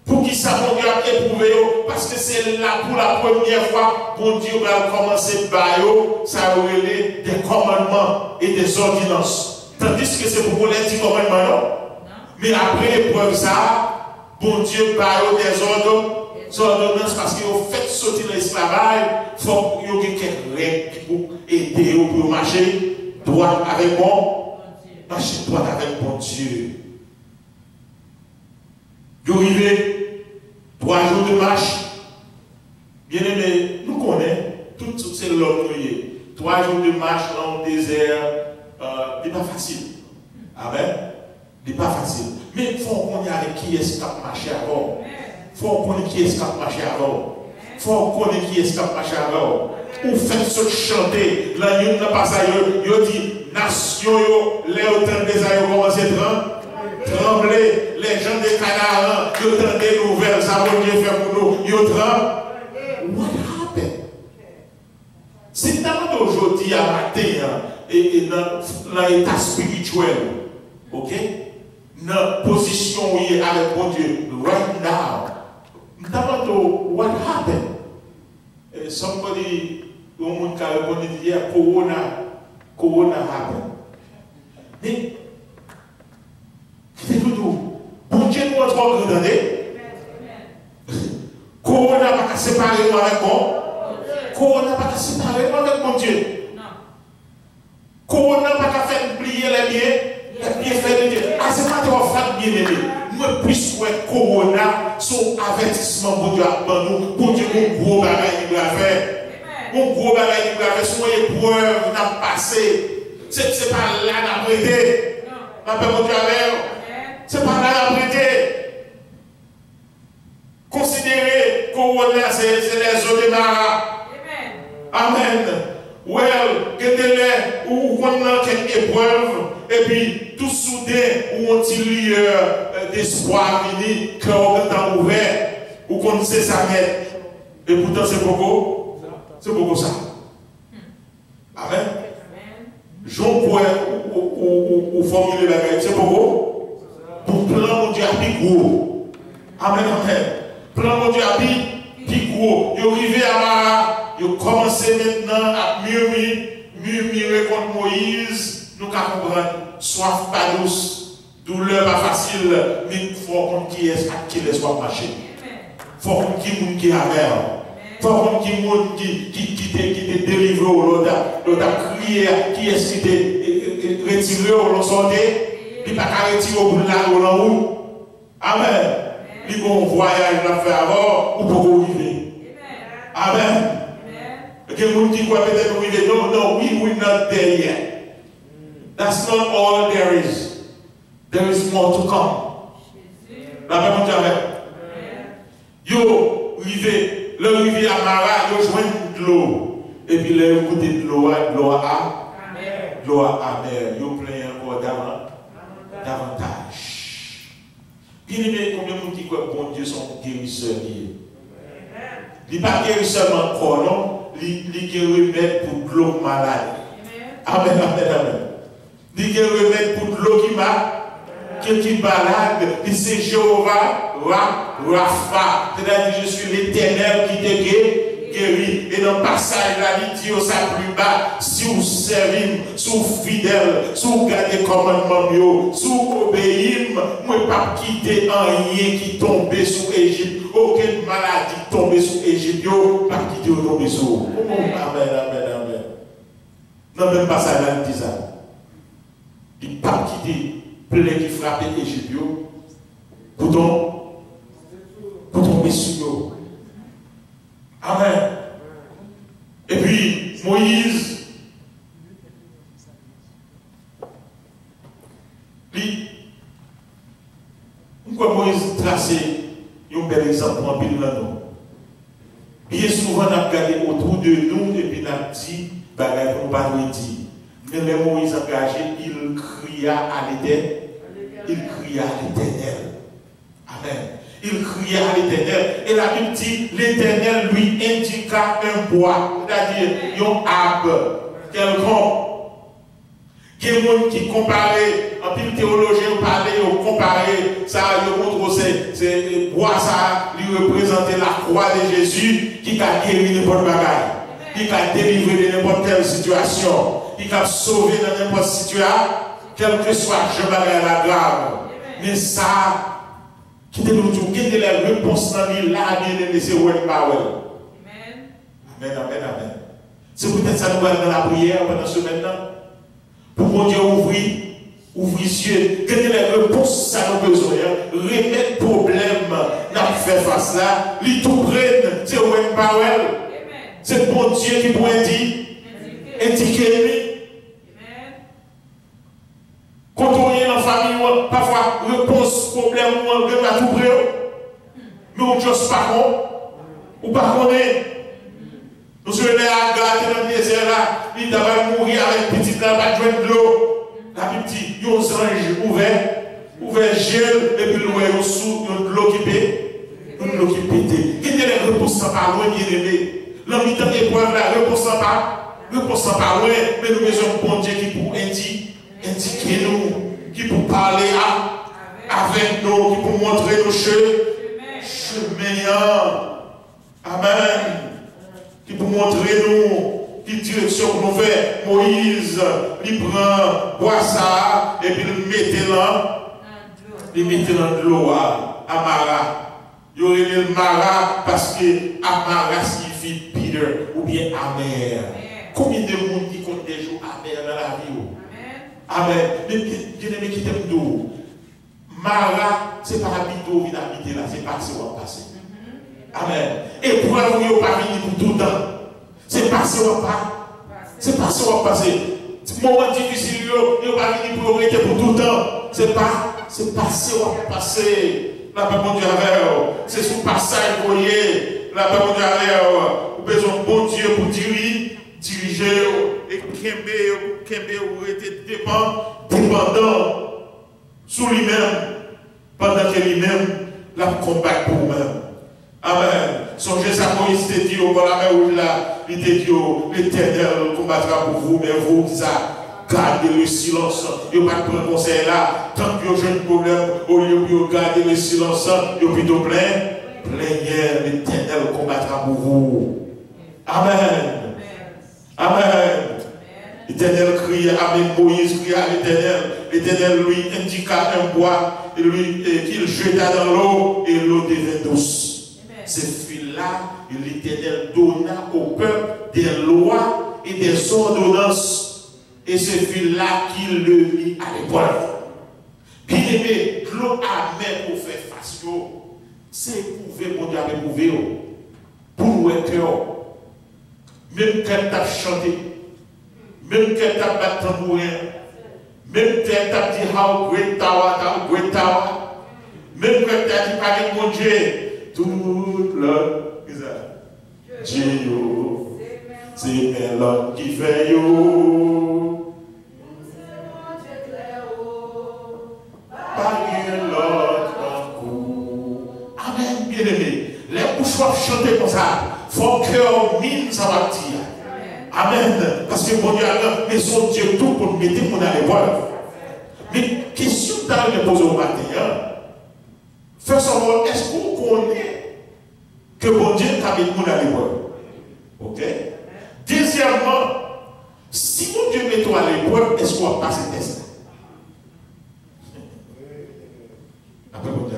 [SPEAKER 1] Pour qui ça mon Dieu a éprouvé, parce que c'est là pour la première fois, mon Dieu va commencer par ça relève des commandements et des ordonnances. Tandis que c'est pour les 10 commandements, non? Mais après l'épreuve, ça, bon Dieu par des ordonnances, parce qu'il a fait sortir l'esclavage, il faut qu'il y ait quelques règles pour aider pour marcher droit avec bon, marcher droit avec bon Dieu. Vous arrivez 3 jours de marche. Bien aimé, nous connaissons tout ces l'homme. 3 jours de marche dans le désert, ce n'est pas facile. Amen. Ce n'est pas facile. Mais il faut qu'on y ait qui est-ce qui a marché avant. Il faut qu'on ait qui est-ce qui a marché avant. Il faut qu'on ait qui est-ce qui a marché avant. Ou faites ce chanter. Là, il n'y a pas ça. Il dit, nation, les autres des aïeux commencent à trembler, les gens des Canaan, ils entendent des nouvelles, ça va bien faire pour nous, ils tremblent. What happened? C'est tellement d'aujourd'hui à matin, et dans l'état spirituel, ok? Dans la position où il est avec mon Dieu, right now, tellement what happened? Somebody, au monde qui a répondu hier, Corona happened. Mais, c'est tout. Bon Dieu nous entend regarder. Corona n'a pas séparé nous avec moi. Corona n'a pas séparé nous avec mon Dieu. Corona n'a pas fait oublier les biens faits de Dieu. Ah, c'est pas trop fat bien aimé. Moi, plus que Corona, son avertissement pour Dieu à nous. Pour Dieu, mon gros bagage il va faire. Mon gros bagage il va faire. Son épreuve n'a passé. C'est pas là n'a prêté. N'a pas mon Dieu avec. C'est pas là la prêter. Considérez Corona, c'est les eaux de Mara. Amen. Well, gardez-les où on a quelques épreuves, et puis tout soudain, où on tire d'espoir venu, quand on est ouvert, où on sait s'arrêter. Et pourtant, c'est beaucoup. C'est beaucoup ça. Amen. J'en pourrais ou formuler la vérité, c'est beaucoup. Pour plan mon Dieu à plus gros. Amen, amen. Plan mon Dieu à plus gros. Ils arrivent à Mara, ils commencent maintenant à murmurer contre Moïse. Nous qu'à comprendre, soif pas douce, douleur pas facile, mais il faut qu'on qui est qui les soit marché. Il faut qu'on qui est amer. Il faut qu'on qui te délivre, l'autre a crié, qui est qui te retiré, l'autre sorti. Il n'y a pas qu'à retirer au bout de la roue. Amen. Il y a un voyage à faire avant ou pour arriver. Amen. Il y a des gens qui croient peut-être arriver. No, we will not there yet. That's not all there is. There is more to come. La même chose. Yo, le rivière à Mara, yo joint de l'eau. Et puis là, vous goûtez de l'eau à mer. Yo plein encore davantage.
[SPEAKER 3] Bien aimé, combien de gens qui croient que bon Dieu sont guérisseurs? Il n'est pas guérisseur encore, non? Il est remède pour de l'eau malade. Amen, amen, amen. Il est remède pour de l'eau qui malade. Il c'est Jéhovah, Rapha. C'est-à-dire, je suis l'Éternel qui te guérit. Et dans le passage, là, il dit au sa plus bas, si vous servez, si vous fidèles, si vous gardez le commandement, si vous obéissez, moi, pas quitter un rien qui tombe sur Égypte. Aucune maladie tombe sur Égypte, pas quitter ou tomber sur. Amen, amen, amen. Non, même pas ça, il dit ça. Il pas quitter plein qui frappe l'Égypte pour tomber sur eux. Amen. Et puis, Moïse, pourquoi Moïse tracé un bel exemple en pile là non? Bien souvent, on a regardé autour de nous et puis on a dit, bagaille qu'on pas nous dire. Mais le Moïse engagé, il cria à l'Éternel. Il cria à l'Éternel. Amen. Il cria à l'Éternel. Et la Bible dit, l'Éternel lui indiqua un bois, c'est-à-dire un arbre quelconque. Il y a des gens qui comparent, en pile théologien parlait, ils comparent, ça, ils montrent c'est bois, ça, lui représentait la croix de Jésus qui a guéri n'importe quelle bagaille, qui a délivré de n'importe quelle situation, qui a sauvé dans n'importe quelle situation, quel que soit je bagaille la grave. Mais ça, qui te nous dit, quelle est la réponse dans l'île là, bien aimé, c'est Wayne Powell. Amen. Amen, amen, amen. C'est peut-être ça nous va dans la prière pendant ce maintenant. Pour mon Dieu ouvrir les yeux, quelle est la réponse ça nous besoin, remettre problème, n'a fait face là, lui tout prenne, c'est Wayne Powell, c'est bon Dieu qui pourrait dire, indiquer lui. Quand on est dans la famille, parfois, réponse problème, on va tout près, mais on ne chose pas ou pas qu'on est. Nous sommes allés à garder dans le désert là, il devait mourir avec petite là, pas de l'eau. La Bible dit, il y a un ange ouvert gel, et puis il y a sous de l'eau qui pète. De l'eau qui pète. Quelle est la réponse sans pas loin, bien aimé? L'homme dans l'épreuve là, réponse sans pas loin, mais nous besoin de bon Dieu qui pour indiquer nous, qui pour parler avec nous, qui pour montrer nos chemins. Amen. Qui pour montrer nous quelle direction que nous faisons. Moïse, il prend bois ça et puis il mettait dans l'eau à Mara. Il y aurait le Mara parce que Amara signifie bitter ou bien amer. Combien de monde qui compte des jours amers dans la vie? Amen. Mais bien aimé qui t'aime d'eau. Mara, c'est pas habiter où il habite là, c'est passer ou pas passer. Amen. Et pour nous, il n'y a pas fini pour tout le temps. C'est passé ou pas. C'est passé ou pas passer. Moment difficile, il n'y a pas fini pour rester pour tout le temps. C'est passé ou pas passer. La paix mon Dieu avec. C'est sous passage vous voyez. La paix mon Dieu avec. Vous avez besoin de bon Dieu pour diriger et Kembe ou être dépendant sous lui-même pendant que lui-même la combat pour vous-même. Amen. Songez ça, Moïse t'a dit au bord de la mer rouge là, il t'a dit l'Éternel combattra pour vous, mais vous, ça, gardez le silence. Il n'y a pas de prendre conseil là. Tant que vous avez un problème, au lieu de garder le silence, il y a plutôt plaignez, l'Éternel combattra pour vous. Amen. Amen. L'Éternel crie, Amen. Moïse crie à l'Éternel. L'Éternel lui indiqua un bois qu'il jeta dans l'eau et l'eau devint douce. Ce fil-là, l'Éternel donna au peuple des lois et des ordonnances. Et ce fil-là qu'il le mit à l'épreuve. Bien aimé, l'eau amère pour faire face. C'est éprouvé, mon Dieu, éprouvé. Pour nous être même quand tu as chanté, même quand tu as battu tambourin, même quand tu as dit how great tower, même quand tu as dit par mon Dieu. Tout le Dieu, c'est l'homme qui fait yo. Pas l'autre soit chanter comme ça, il faut que mine ça va dire. Amen. Parce que bon Dieu a mis son Dieu tout pour mettre mon à l'épreuve. Mais question que tu as posée au matin, fais savoir, est-ce qu'on connaît que bon Dieu t'a mis mon à l'épreuve? Ok? Deuxièmement, si mon Dieu met toi à l'épreuve, est-ce qu'on va passer le test? Après mon Dieu.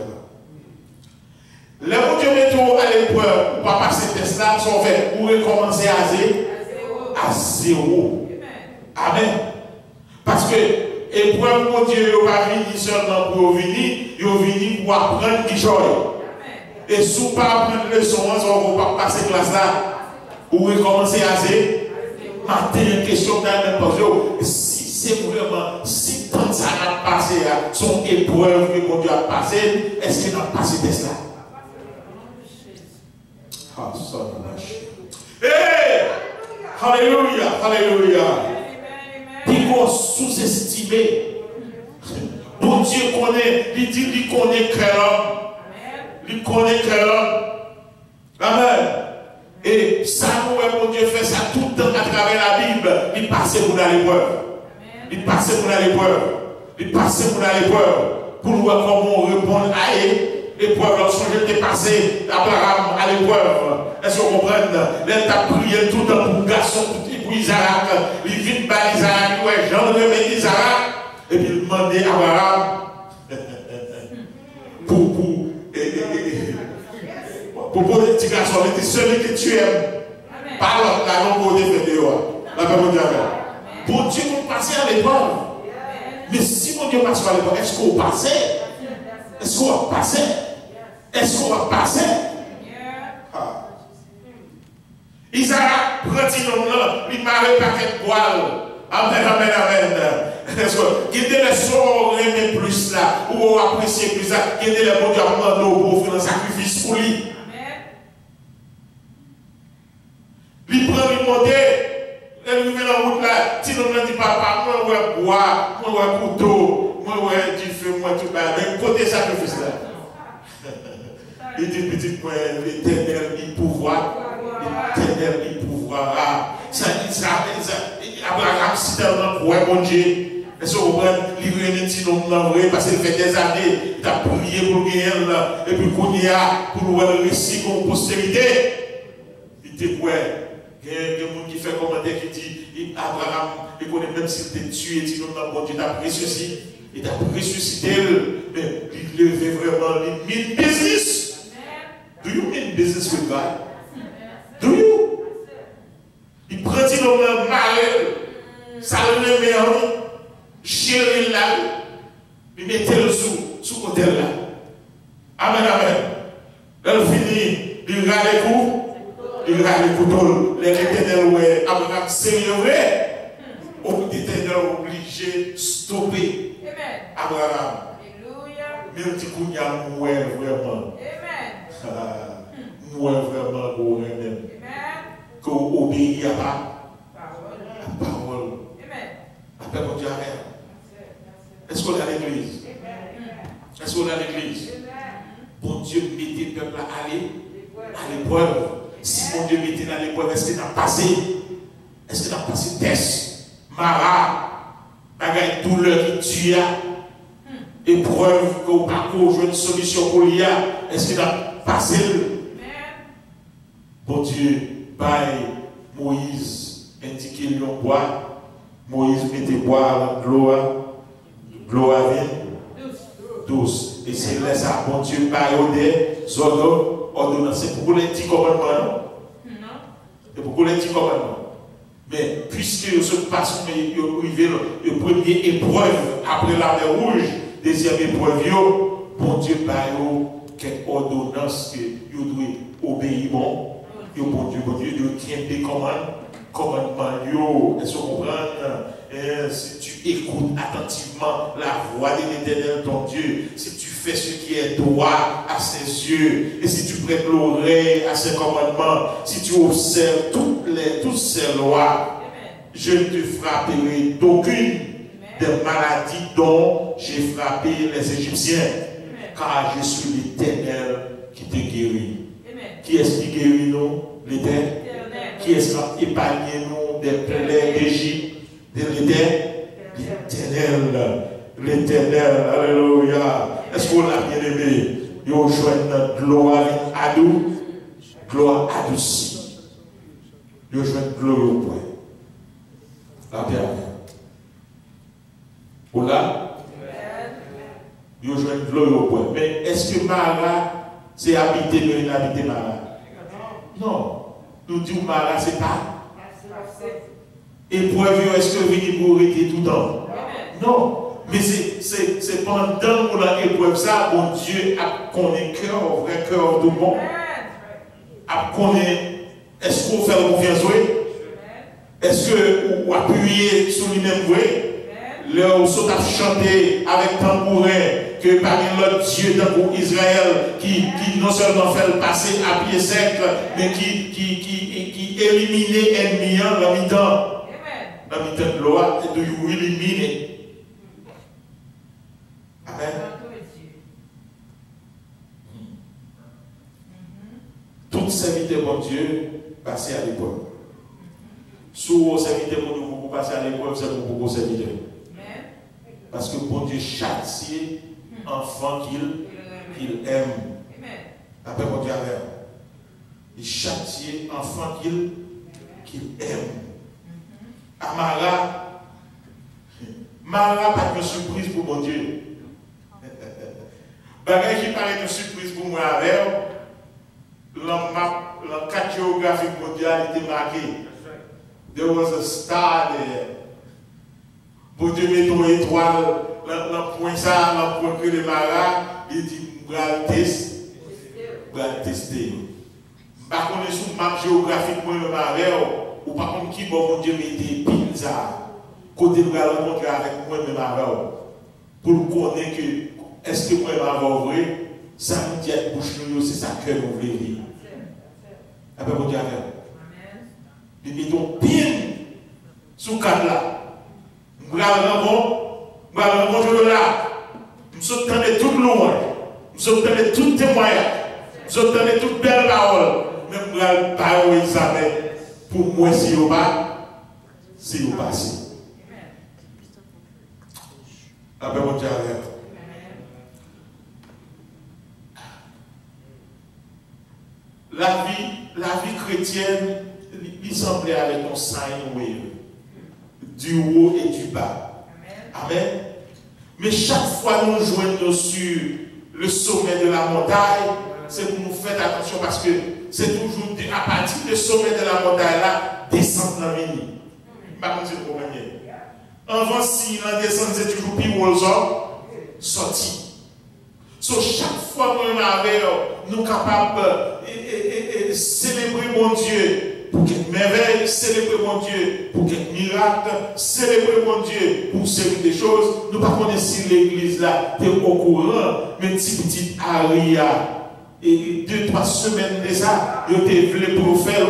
[SPEAKER 3] Le bon Dieu met toi à l'épreuve, on va passer le test là, on fait pour recommencer à zéro. Amen. Parce que l'épreuve, mon Dieu, il va venir seulement pour venir, il va venir pour apprendre qui joue. Et si vous ne pas apprendre le leçon, on ne va pas passer classe là. Ou recommencer à zéro. Maintenant, une question dans le même posé. Si c'est vraiment, si tant ça a passé, son épreuve que mon Dieu a passé, est-ce qu'il a passé test là? Ah, ça marche. Hey! Alléluia, alléluia. Il faut sous-estimer. Bon Dieu connaît, il dit qu'il connaît que l'homme. Il connaît que l'homme. Amen. Et ça, mon Dieu fait ça tout le temps à travers la Bible. Il passe pour l'épreuve. Il passe pour l'épreuve. Il passe pour l'épreuve. Pour voir comment répondre à l'épreuve. Lorsque je t'ai passé Abraham à l'épreuve. Est-ce qu'on comprend? Elle t'a prié tout le temps pour garçon, pour Isaac. Il vient par Isaac. Ouais, Jean remet Isaac. Et puis il demandait à Abraham pour poser petit garçon, il dit celui que tu aimes. Par la non pour défendre. La Bible dit Amen. Pour Dieu, vous passez à l'épreuve. Mais si mon Dieu passe à l'épreuve, est-ce qu'on va passer? Est-ce qu'on va passer? Est-ce qu'on va passer? Isaac prend un homme, il m'a un paquet de poils. Amen, amen, amen. Est-ce que qui était le sort aimer plus là, ou apprécier plus là, qui était le bon Dieu à demander pour faire un sacrifice pour lui. Il prend, il monte, il vient dans la route là, si l'on ne dit papa, moi ouais bois, moi ouais couteau, moi ouais du feu, moi tout là, mais côté sacrifice là. Il dit petit point, l'éternel il pouvoir, l'éternel il pouvoir. Ça, Abraham, si tellement pour bon Dieu, est-ce que vous comprenez, il remet si non vrai, parce qu'il fait des années, il a prié pour gagner, et puis qu'on y a, pour nous le récit comme postérité. Il était quoi? Il y a des gens qui font commentaire qui dit, Abraham, il connaît même s'il était tué, si non bon Dieu t'a ressuscité, il t'a ressuscité, mais il levait vraiment, il mean business. Do you mean business with God? Do you? Il prend le mal, ça le met en chéri là, il mettait le sous côté là. Amen, amen. Elle finit, il râle les coups, il râle les couteaux. L'éternel, ouais, Abraham, sérieux, vrai. L'éternel obligé de stopper Abraham. Mais il dit qu'il y a vraiment. Moi, vraiment, pour même. Qu'on obéit à la parole. Après, mon Dieu, est-ce qu'on est à l'église? Est-ce qu'on est à l'église? Bon Dieu, mettez le peuple à aller à l'épreuve. Si mon Dieu mettait dans l'épreuve, est-ce qu'il a passé? Est-ce qu'il a passé test? Mara, bagaille douleur qui tue, épreuve, qu'on parcourt, une solution pour l'IA, est-ce qu'il a passé? Bon Dieu, bail Moïse indiqué le bois. Moïse mettait boire l'eau vient douce. Et c'est là ça, bon Dieu, bail ordonnance. C'est pour les petits commandements, non? C'est pour les petits commandements. Mais puisque ce passe, le premier épreuve après la mer rouge, deuxième épreuve, bon Dieu, bail quelle ordonnance que vous devez obéir. Bon Dieu, Dieu tient des commandements, est-ce que vous comprenez? Si tu écoutes attentivement la voix de l'Éternel, ton Dieu, si tu fais ce qui est droit à ses yeux, et si tu prêtes l'oreille à ses commandements, si tu observes toutes ces lois, je ne te frapperai d'aucune des maladies dont j'ai frappé les Égyptiens, car je suis l'Éternel qui te guérit. Qui est-ce qui guérit nous? L'Éternel. Qui est-ce qui épargne nous des plaies d'Égypte? De l'Éternel. L'Éternel. Alléluia. Est-ce qu'on l'a bien aimé? Ils ont joué notre gloire adou, gloire adoucie. Ils ont joué notre gloire au point. La paix. Voilà. Ils ont joué notre gloire au point. Mais est-ce que Mara, c'est habité ou inhabité Mara? Non. Nous disons Mara, c'est pas. Épreuve, est-ce que vous venez pour arrêter tout le temps? Non. Mais c'est pendant qu'on a épreuve ça, bon Dieu a connaît cœur, vrai cœur de bon. A connaît, est-ce qu'on fait confiance, oui? Est-ce que vous appuyez sur lui-même, oui? Là, vous sautez à chanter avec tambourin, que parmi l'autre Dieu dans Israël, qui non seulement fait le passer à pied sec, mais qui élimine l'ennemi en la mi-temps. La mi-temps de loi, et de vous éliminer. Amen. Tout serviteur bon Dieu passer à l'épreuve. Si vous serviteur bon Dieu vous passez à l'épreuve, c'est pour beaucoup serviteur. Parce que bon Dieu châtie enfant qu'il aime. Après bon Dieu avec. Il châtie enfant qu'il aime. Amara, Mara pas de surprise pour mon Dieu. Bagay qui paraît de surprise pour moi avec, la carte géographique mondiale était marquée. There was a star there. Pour Dieu mettre une étoile, le point ça, le point que le Mara, il dit, je vais tester. Par contre, sur la map géographique, moi, le Mara, ou par contre, qui bon Dieu mettait pizza, côté de la rencontre avec moi, le Mara, pour connaître que est-ce que moi, je vais vrai, ça nous dit à bouche nous, c'est ça que nous voulons dire. Après, vous dites, nous mettons pile sous le cadre là. Nous allons rencontrer là. Nous sommes tout loin. Nous sommes tout témoignage. Nous sommes toute belle parole. Mais nous allons parler Elisabeth pour moi si vous passez. Après, vous dites, la vie chrétienne, il semblait avec un sine wave, du haut et du bas. Amen. Mais chaque fois nous joignons sur le sommet de la montagne, c'est pour nous faire attention parce que c'est toujours à partir du sommet de la montagne là, descendre dans la vie. Par contre, c'est le problème. Avant, si la descente c'est toujours plus haut, sorti. So, chaque fois que nous sommes capables de célébrer mon Dieu pour quelques merveilles, célébrer mon Dieu pour quelques miracles, célébrer mon Dieu pour servir des choses, nous ne pouvons pas si l'église là est au courant, mais si petite Aria, et 2-3 semaines de ça, ils ont voulu pour faire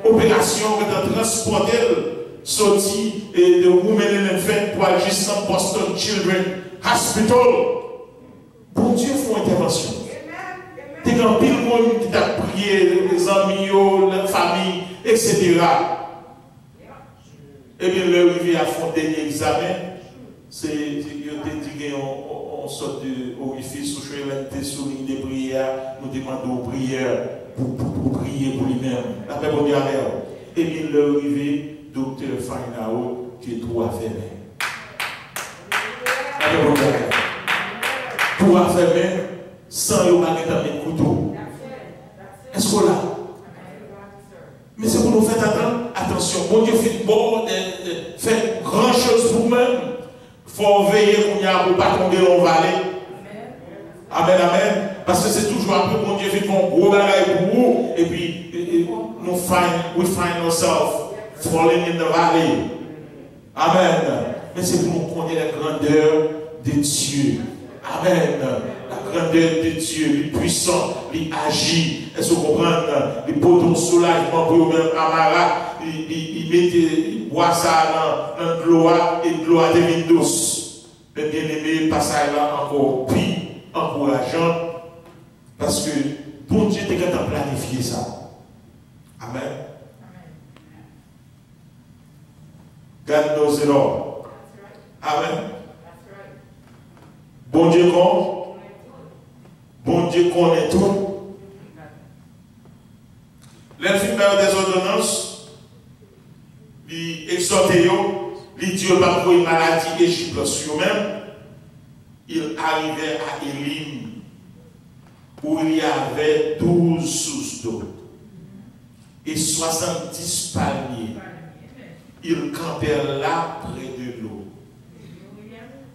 [SPEAKER 3] opération de transporter, sorti de Women and Infant pour aller jusqu'en Boston Children Hospital. Bon Dieu fait intervention. T'es grand pile monde qui t'a prié, les amis, la famille, etc. Et bien, le arrivé à fond dernier examen, c'est qu'il y a on sort de orifice, sur la souligne des prières, nous demandons aux prières pour prier pour lui-même. Après, bon Dieu, et bien, le arrivé, docteur Fainao, qui est trop affairé. Après, bon Dieu, pour affamer sans le mettre dans les couteaux. Est-ce qu'on l'a? Mais c'est pour nous faire attention. Bon Dieu fait grand chose pour nous-mêmes. Il faut veiller pour ne pas tomber dans la vallée. Amen, amen. Parce que c'est toujours après bon Dieu fait un gros bagage pour vous. Et puis, we find ourselves falling in the valley. Amen. Mais c'est pour nous connaître la grandeur de Dieu. Amen. La grandeur de Dieu, il est puissant, il agit. Est-ce que vous comprenez? Il peut donner soulagement pour vous-même. Amara, il boit ça dans la gloire et la gloire devient douce. Mais bien aimé, passage là encore plus encourageant. Parce que Bon Dieu, tu es capable de planifier ça. Amen. God knows it all. Amen. Bon Dieu connaît tout. Les films des ordonnances, ils exhortent, ils disent pas pour une maladie Égypte sur eux-mêmes. Ils arrivaient à Élim, où il y avait 12 sources d'eau et 70 palmiers. Ils campèrent là près de l'eau.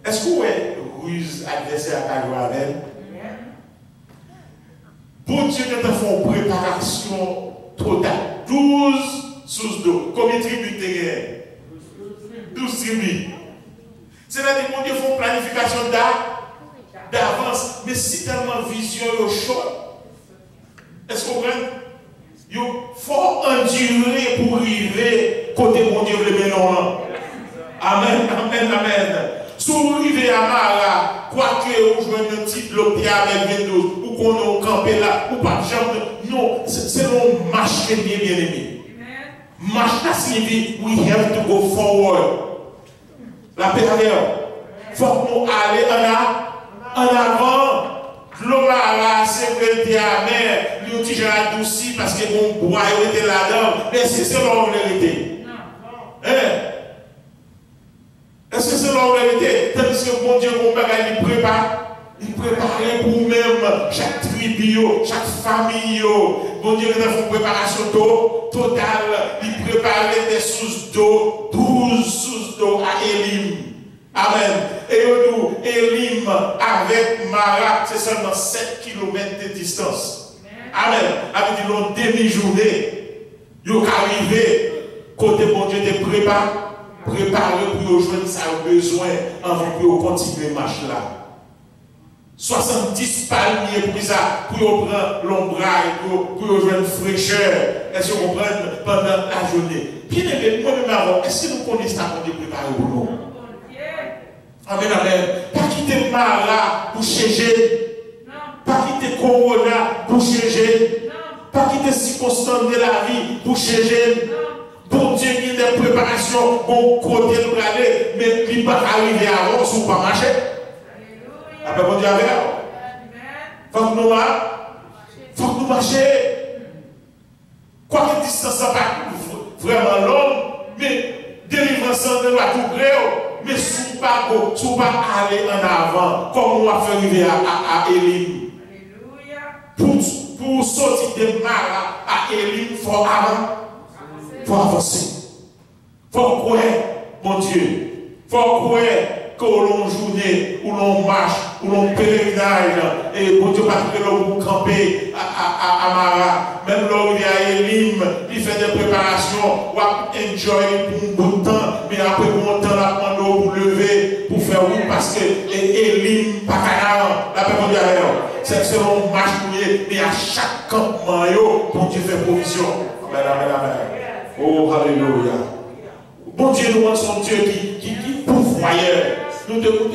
[SPEAKER 3] Est-ce que vous avez ruse adversaire à Joël? Pour Dieu, nous avons une préparation totale. 12 sources d'eau. Combien de tribus de guerre? 12 tribus. C'est-à-dire que Dieu fait une planification d'avance. Mais si tellement vision est chaud, est-ce que vous comprenez? Il faut endurer pour arriver côté mon Dieu le mélange. Amen, amen, amen. Si vous arrivez à Mara, quoique vous jouez un petit bloc avec 22, ou qu'on a campé là, ou pas de jambe, non, c'est un marche bien aimé. Marche là signifie we have to go forward. La période. Il faut que nous allions en avant. L'eau là, c'est que tu as mer, nous disons adouci parce que mon bois était là-dedans. Mais est-ce que c'est la vérité? Non. Est-ce que c'est la vérité? Tandis que mon Dieu, mon bagage, il prépare pour nous-mêmes, chaque tribu, chaque famille. Mon Dieu, il a fait une préparation d'eau totale. Il préparait des sources d'eau, 12 sources d'eau à Élim. Amen. Et nous, Élim avec Mara, c'est seulement 7 km de distance. Amen. Avec une demi-journée, ils sont arrivés, côté mon Dieu te prépare pour rejoindre ça besoin avant pour continuer la marche là. 70 palmiers pour ça, pour prendre l'ombrage, pour rejoindre fraîcheur. Est-ce que vous comprenez pendant la journée? Bien aimé, moi-même avant, est-ce que nous connaissons ça pour nous préparer ou non? Amen, amen. Pas quitter Mara pour chercher. Pas quitter Corona pour chercher. Pas quitter circonstances de la vie pour chercher. Bon Dieu, il y a des préparations, bon côté nous aller, mais il ne va pas arriver avant si vous ne pas marcher. Après, bon Dieu, avec vous. Faut que nous marchions. Quoi que distance, ça pas vraiment long, mais délivrance de la tout gré. Mais si vous ne pas aller en avant, comme on va faire arriver à Élim. Pour sortir de Mara à Élim, il faut avancer. Il faut croire, mon Dieu. Il faut croire que l'on journée, où l'on marche, où l'on pèlerinage, et mon Dieu, parce que l'on camper à Mara, même là où il y a Élim, il fait des préparations, ou enjoy pour un bon temps, mais après bon temps, la prendre pour lever, pour faire où, parce que Élim, pas canard, la paix mondiale, c'est selon marche, mais à chaque campement, bon Dieu fait provision. Oh, alléluia. Bon Dieu, nous sommes Dieu qui pourvoyeur. Nous devons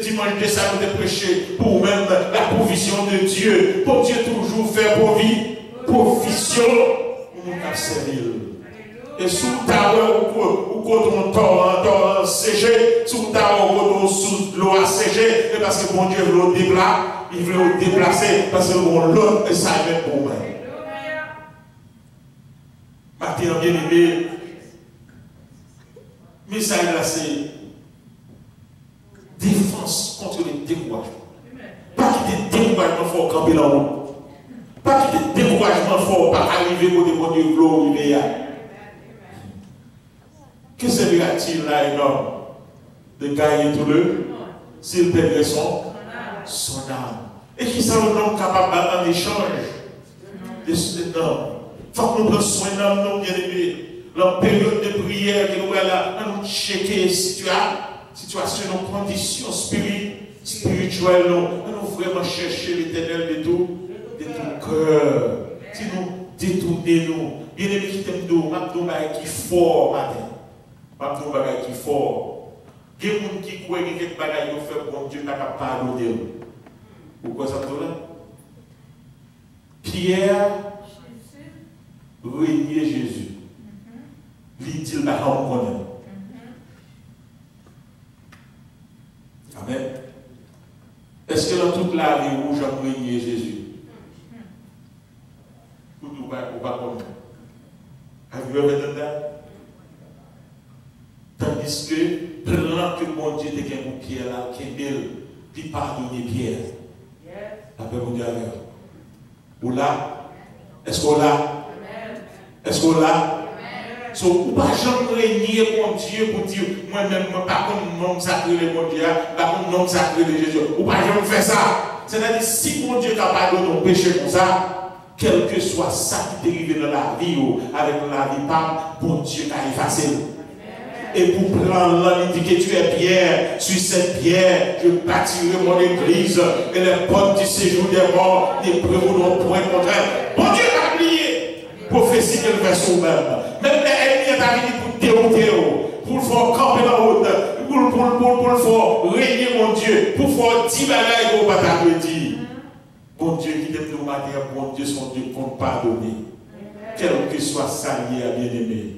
[SPEAKER 3] dimanche de ça, nous devons prêcher pour même la provision de Dieu. Pour Dieu toujours faire provision pour nous servir. Et sous ta ou quand on torrent séché, sous ta ou sous l'eau à sécher, et parce que mon Dieu veut le déplacer, il veut le déplacer parce que mon l'autre ça vient pour moi. Matin bien aimé, message là c'est défense contre le découragement. Pas qu'il y ait découragement fort camper la route. Pas qu'il y ait découragement fort pas arriver au niveau du gloire immédiat. Que servira-t-il là énorme de gagner tout le s'il perdrait son âme? Et qui sont l'homme capable en échange de cet homme? Il faut que nous prenions soin de l'homme bien aimé. La période de prière que nous avons là, nous checker situation, nos conditions spirituelles, nous vraiment chercher l'éternel de tout cœur. Si nous détournons, bien aimé qui t'aime d'eau, nous qui fort matin. Nous qui fort. Il y a des gens qui croient que quelque chose fait bon Dieu n'a pas pardonné. Pourquoi ça te là? Pierre, régner Jésus. Il dit la rencontre. Amen. Est-ce que dans toute la vie où j'ai régné Jésus? Tout ou pas comme have you ever done that? Tandis que pendant que mon Dieu était pour Pierre là, qui pardonner Pierre. La paix mon Dieu avec vous. Ou là? Est-ce qu'on l'a? Est-ce qu'on l'a? So, ou pas jamais régner mon Dieu pour dire moi-même, par contre, non sacré de mon Dieu, par contre, non sacré de Jésus. Ou pas jamais faire ça. C'est-à-dire, si mon Dieu a pardonné nos péchés comme ça, quel que soit ça qui est arrivé dans la vie, avec la vie, pas bon Dieu a effacé. Et pour prendre il dit que tu es pierre, sur cette pierre, je bâtirai mon église, et les portes du séjour des morts ne prévaudront point contre elle. Bon Dieu a oublié, prophétie qu'elle fait sous-même. Même les ennemis sont venus pour dérouter, pour le faire camper dans la route, pour le faire régner mon Dieu, pour faire 10 bagailles qu'on va t'appeler. Bon Dieu qui t'aime nous matin, bon Dieu, son Dieu compte pardonner. Quel que soit ça lié à bien-aimé.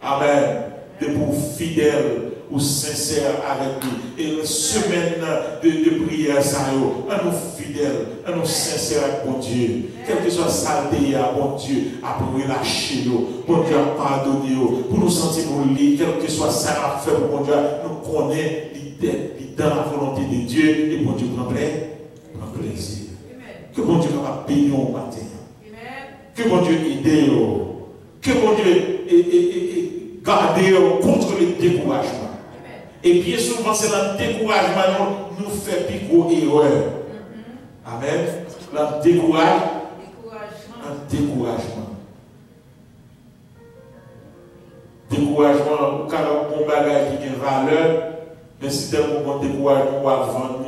[SPEAKER 3] Amen. De pour fidèle ou sincère avec nous. Et une semaine de prière, ça y est, à nous fidèles, à nous sincères avec bon Dieu. Quel que soit saleté, à bon Dieu, à pour relâcher nous, bon Dieu a pardonné nous, pour nous sentir nous libres, quel que soit ça à faire pour bon Dieu, nous connaissons l'idée dans la volonté de Dieu, et bon Dieu prend plaisir. Que bon Dieu va bénir au matin. Que bon Dieu aide. Que bon Dieu garde contre le découragement. Et bien souvent, c'est le découragement qui nous fait plus gros erreur. Amen. Le découragement. Découragement, quand on a un bagage qui a une valeur, mais si tel moment découragement, on va vendre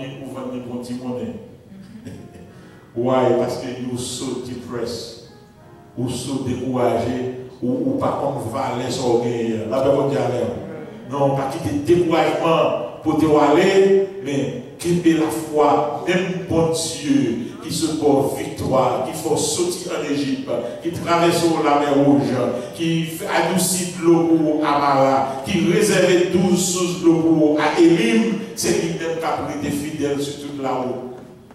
[SPEAKER 3] pour petit monnaie. Ouais, parce que nous sommes depressed, ou sommes découragés, ou pas comme valet sur le la paix mondiale. Non, pas quitter découragement pour te aller, mais quitter la foi, même bon Dieu, qui se porte victoire, qui fait sortir en Égypte, qui traverse la mer Rouge, qui adoucit l'eau pour Amara, qui réserve 12 sources d'eau pour à Élim, c'est lui-même qui a été fidèle sur toute la route.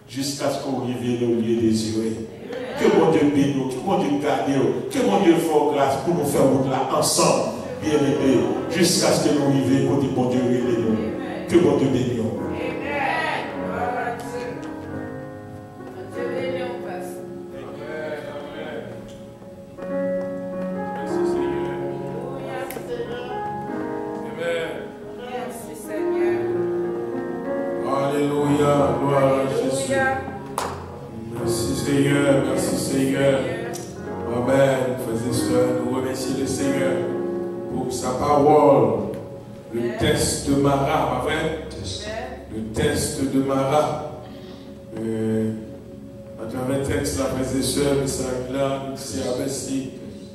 [SPEAKER 3] Jusqu'à ce qu'on arrive au lieu désiré. Que mon Dieu bénisse, que mon Dieu garde, que mon Dieu fasse grâce pour nous faire route là ensemble, bien aimés, jusqu'à ce que nous arrivions côté mon Dieu révèle. Que mon Dieu bénisse.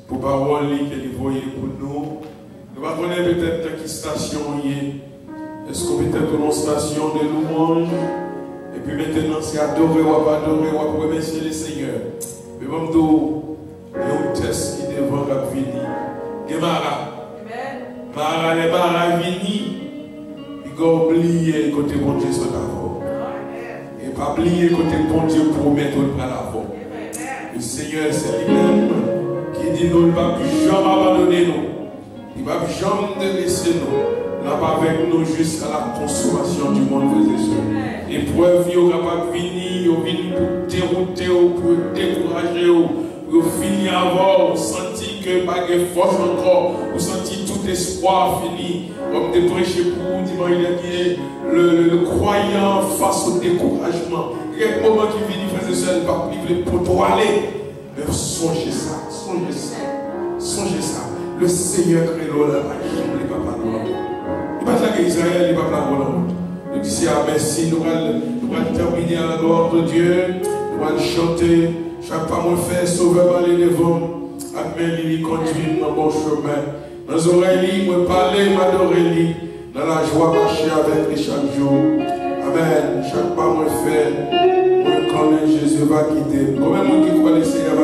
[SPEAKER 4] Pour parole qu'elle voyait pour nous. Nous va connaître peut-être qui station y est. Est-ce qu'on peut-être une station de louange? Et puis maintenant, c'est adorer ou remercier le Seigneur. Mais même d'où, il y a un test qui devant la venir. Gemara. Mara, les Mara vini. Il faut oublier côté bon Dieu soit d'abord. Et pas oublier côté bon Dieu promet tout le d'abord. Le Seigneur, c'est lui-même qui dit nous, il ne va jamais abandonner nous. Il ne va jamais laisser nous. Là avec nous jusqu'à la consommation du monde, frères et sœurs. L'épreuve, il n'y aura pas venir, il vient pour dérouter, pour décourager, pour finir avant, vous sentez que pas de force encore, vous sentez tout espoir fini. Comme de prêcher pour vous, dimanche dernier, le croyant face au découragement. Il y a un moment qui vient, frères et sœurs, il va livrer pour toi aller. Mais songez ça, songez ça, songez ça. Le Seigneur crée l'eau là, il ne va pas nous. Il va pas Israël, il ne va pas nous. Nous disons merci, nous allons terminer à la gloire de Dieu, nous allons chanter. Chaque fois qu'on fait, sauveur aller devant, Amen, il conduit dans le bon chemin. Dans les oreilles, moi parler, m'adorer, dans la joie, marcher avec lui chaque jour. Amen. Chaque fois qu'on fait, moi connais Jésus va quitter. Combien de gens qui croient le Seigneur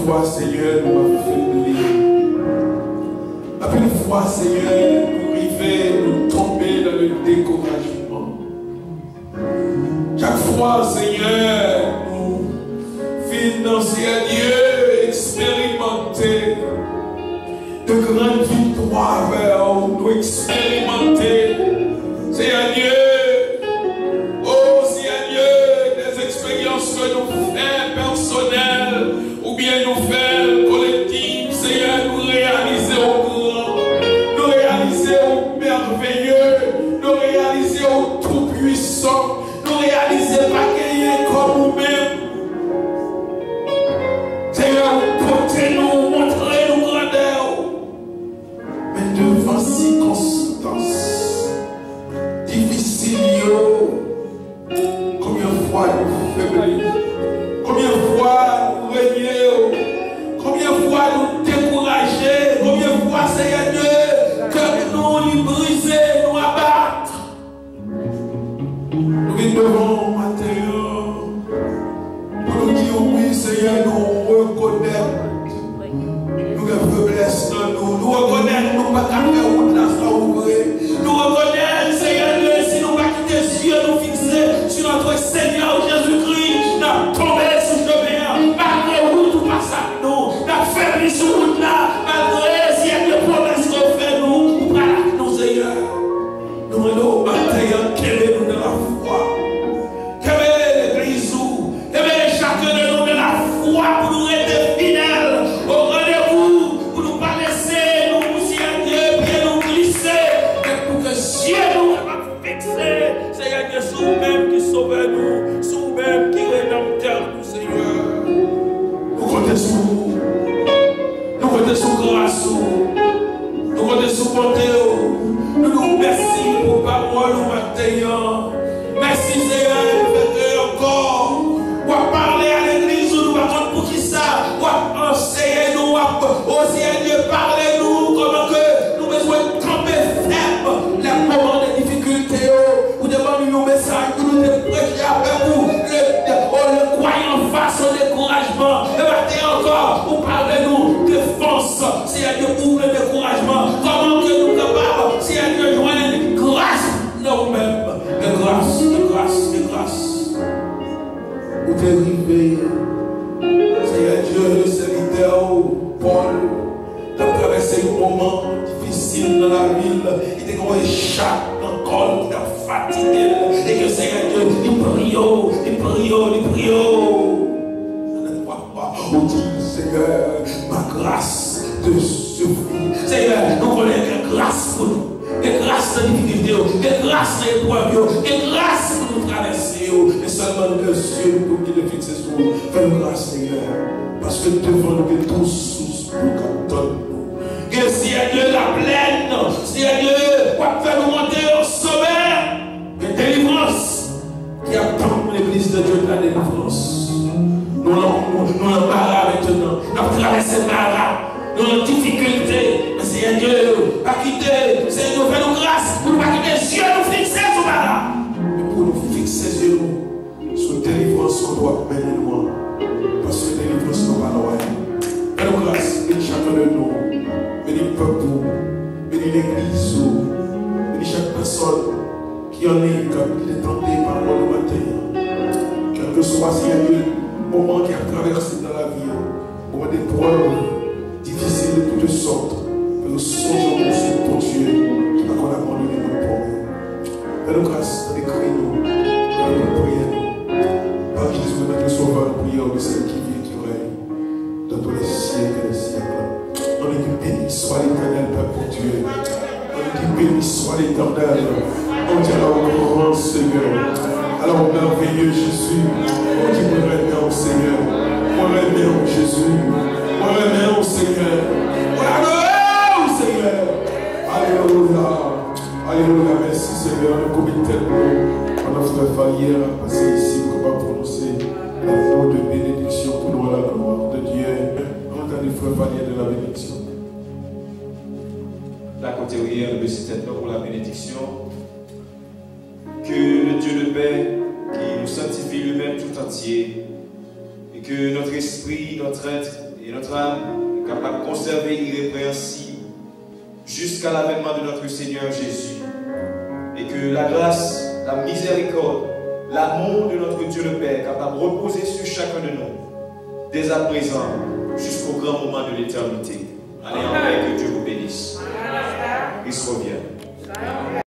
[SPEAKER 4] fois, Seigneur, nous avons fait de l'île. La plus fois, Seigneur, nous arrivons, nous tomber dans le découragement. Chaque fois, Seigneur, nous finissons, Seigneur Dieu, expérimenter de grandes victoires vers nous, expérimenter, Seigneur Dieu, oh Seigneur Dieu, des expériences que nous faisons personnelles ou bien nous faisons collectives, Seigneur, nous réaliser au grand, nous réaliser au merveilleux, nous réaliser au tout-puissant, nous réaliser pas gagner comme nous-mêmes. Seigneur, portez-nous, montrez-nous grandeur. Mais devant circonstances difficiles, combien de fois nous faiblissons, combien de fois nous régnons, combien de fois nous décourager, combien de fois, Seigneur Dieu, que nous briser, nous abattre. Nous venons devant matin pour nous dire oui, Seigneur, nous reconnaître. Nous avons faiblesse dans nous. Nous reconnaissons nous pas qu'à faire route là sans ouvrir. Nous reconnaissons, Seigneur Dieu, si nous pas quitter les yeux, nous fixer sur notre Seigneur Jésus-Christ, nous tomber sur le chemin, malgré route ou pas ça, nous, nous faibli sur route là, malgré s'il y a des promesses qu'on fait, nous, voilà, nous, Seigneur. Nous allons matin, quelle nous de la foi. Quelle l'église où, chacun de nous de la foi pour nous être fidèles au rendez-vous, pour nous pas laisser nous pousser à Dieu, puis nous glisser, mais pour que Dieu nous fixer, Seigneur Dieu, c'est vous-même qui sauvez nous, c'est vous-même qui rédempteur nous, Seigneur. Nous comptons sur vous, nous comptons sur grâce, nous comptons sur bonté, nous nous merci pour parole au matin. Merci Seigneur, faites encore. On va parler à l'église, nous allons pour qui ça? On va enseigner nous, oh Seigneur Dieu, parlez-nous comment que nous besoin de camper ferme les moments de difficulté. Vous demandez nos messages, pour nous prêcher avec vous, le croyant face au découragement. Et maintenant encore, vous parlez-nous défense, Seigneur Dieu, pour le découragement. Comment que nous capables, Seigneur Dieu, joindre grâce nous-mêmes, de grâce, de grâce, de grâce. Vous arrivez, Seigneur Dieu, le serviteur Paul, de traverser un moment difficile dans la ville, il était comme un chat dans le col, il était fatigué, et que Seigneur Dieu, il prie. On dit, Seigneur, ma grâce te suffit. Seigneur, nous connaissons que grâce pour nous. Que grâce dans les difficultés, que grâce dans les épreuves, que grâce pour nous traverser. Et seulement que Dieu nous qui le fixe sur nous. Fais-nous grâce, Seigneur. Parce que devant nous, que tous sous nous donne-nous. Que si Dieu la plaine, si Dieu va faire nous monter au sommet de délivrance qui attend l'église de Dieu de la délivrance. Nous l'embarras maintenant. Nous avons traversé le maras. Nous avons difficulté. Mais Seigneur Dieu, pas quitter. Seigneur Dieu, fais-nous grâce pour ne pas quitter les yeux, nous fixer sur maras. Mais pour nous fixer sur nous, sur la délivrance qu'on doit mener loin. Parce que la délivrance n'est pas loin. Fais-nous grâce, bénis chacun de nous. Bénis le peuple, bénis l'église, bénis chaque personne qui en est, qui est tentée par moi le matin. Quel que soit, Seigneur Dieu, le moment qui a traversé dans la vie, moment d'épreuves difficiles de toutes sortes, que nous songeons sur ton Dieu qui va qu'on abandonné notre problème. Fais-nous grâce, écris-nous, dans notre prière. Par Jésus, notre Sauveur, nous prions de celle qui vit et qui règne dans tous les siècles et les siècles. On est béni soit l'Éternel, Père pour Dieu. On est béni soit l'Éternel. On dit alors grand Seigneur. Alors merveilleux Jésus. On dit moi remercie Seigneur. Moi remercie Jésus. Moi remercie Seigneur. Moi Seigneur. Alléluia. Alléluia. Merci Seigneur. Le comité on a fait faillir à passer ici pour pouvoir prononcer la voix de bénédiction pour nous à la gloire de Dieu. On a des frères faillir de la bénédiction.
[SPEAKER 5] La côté le monsieur pour la bénédiction. Que le Dieu de paix, qui nous sanctifie lui-même tout entier, et que notre esprit, notre être Et notre âme est capable de conserver irrépréhensible jusqu'à l'avènement de notre Seigneur Jésus. Et que la grâce, la miséricorde, l'amour de notre Dieu le Père est capable de reposer sur chacun de nous, dès à présent, jusqu'au grand moment de l'éternité. Allez en paix, que Dieu vous bénisse. Il se revient.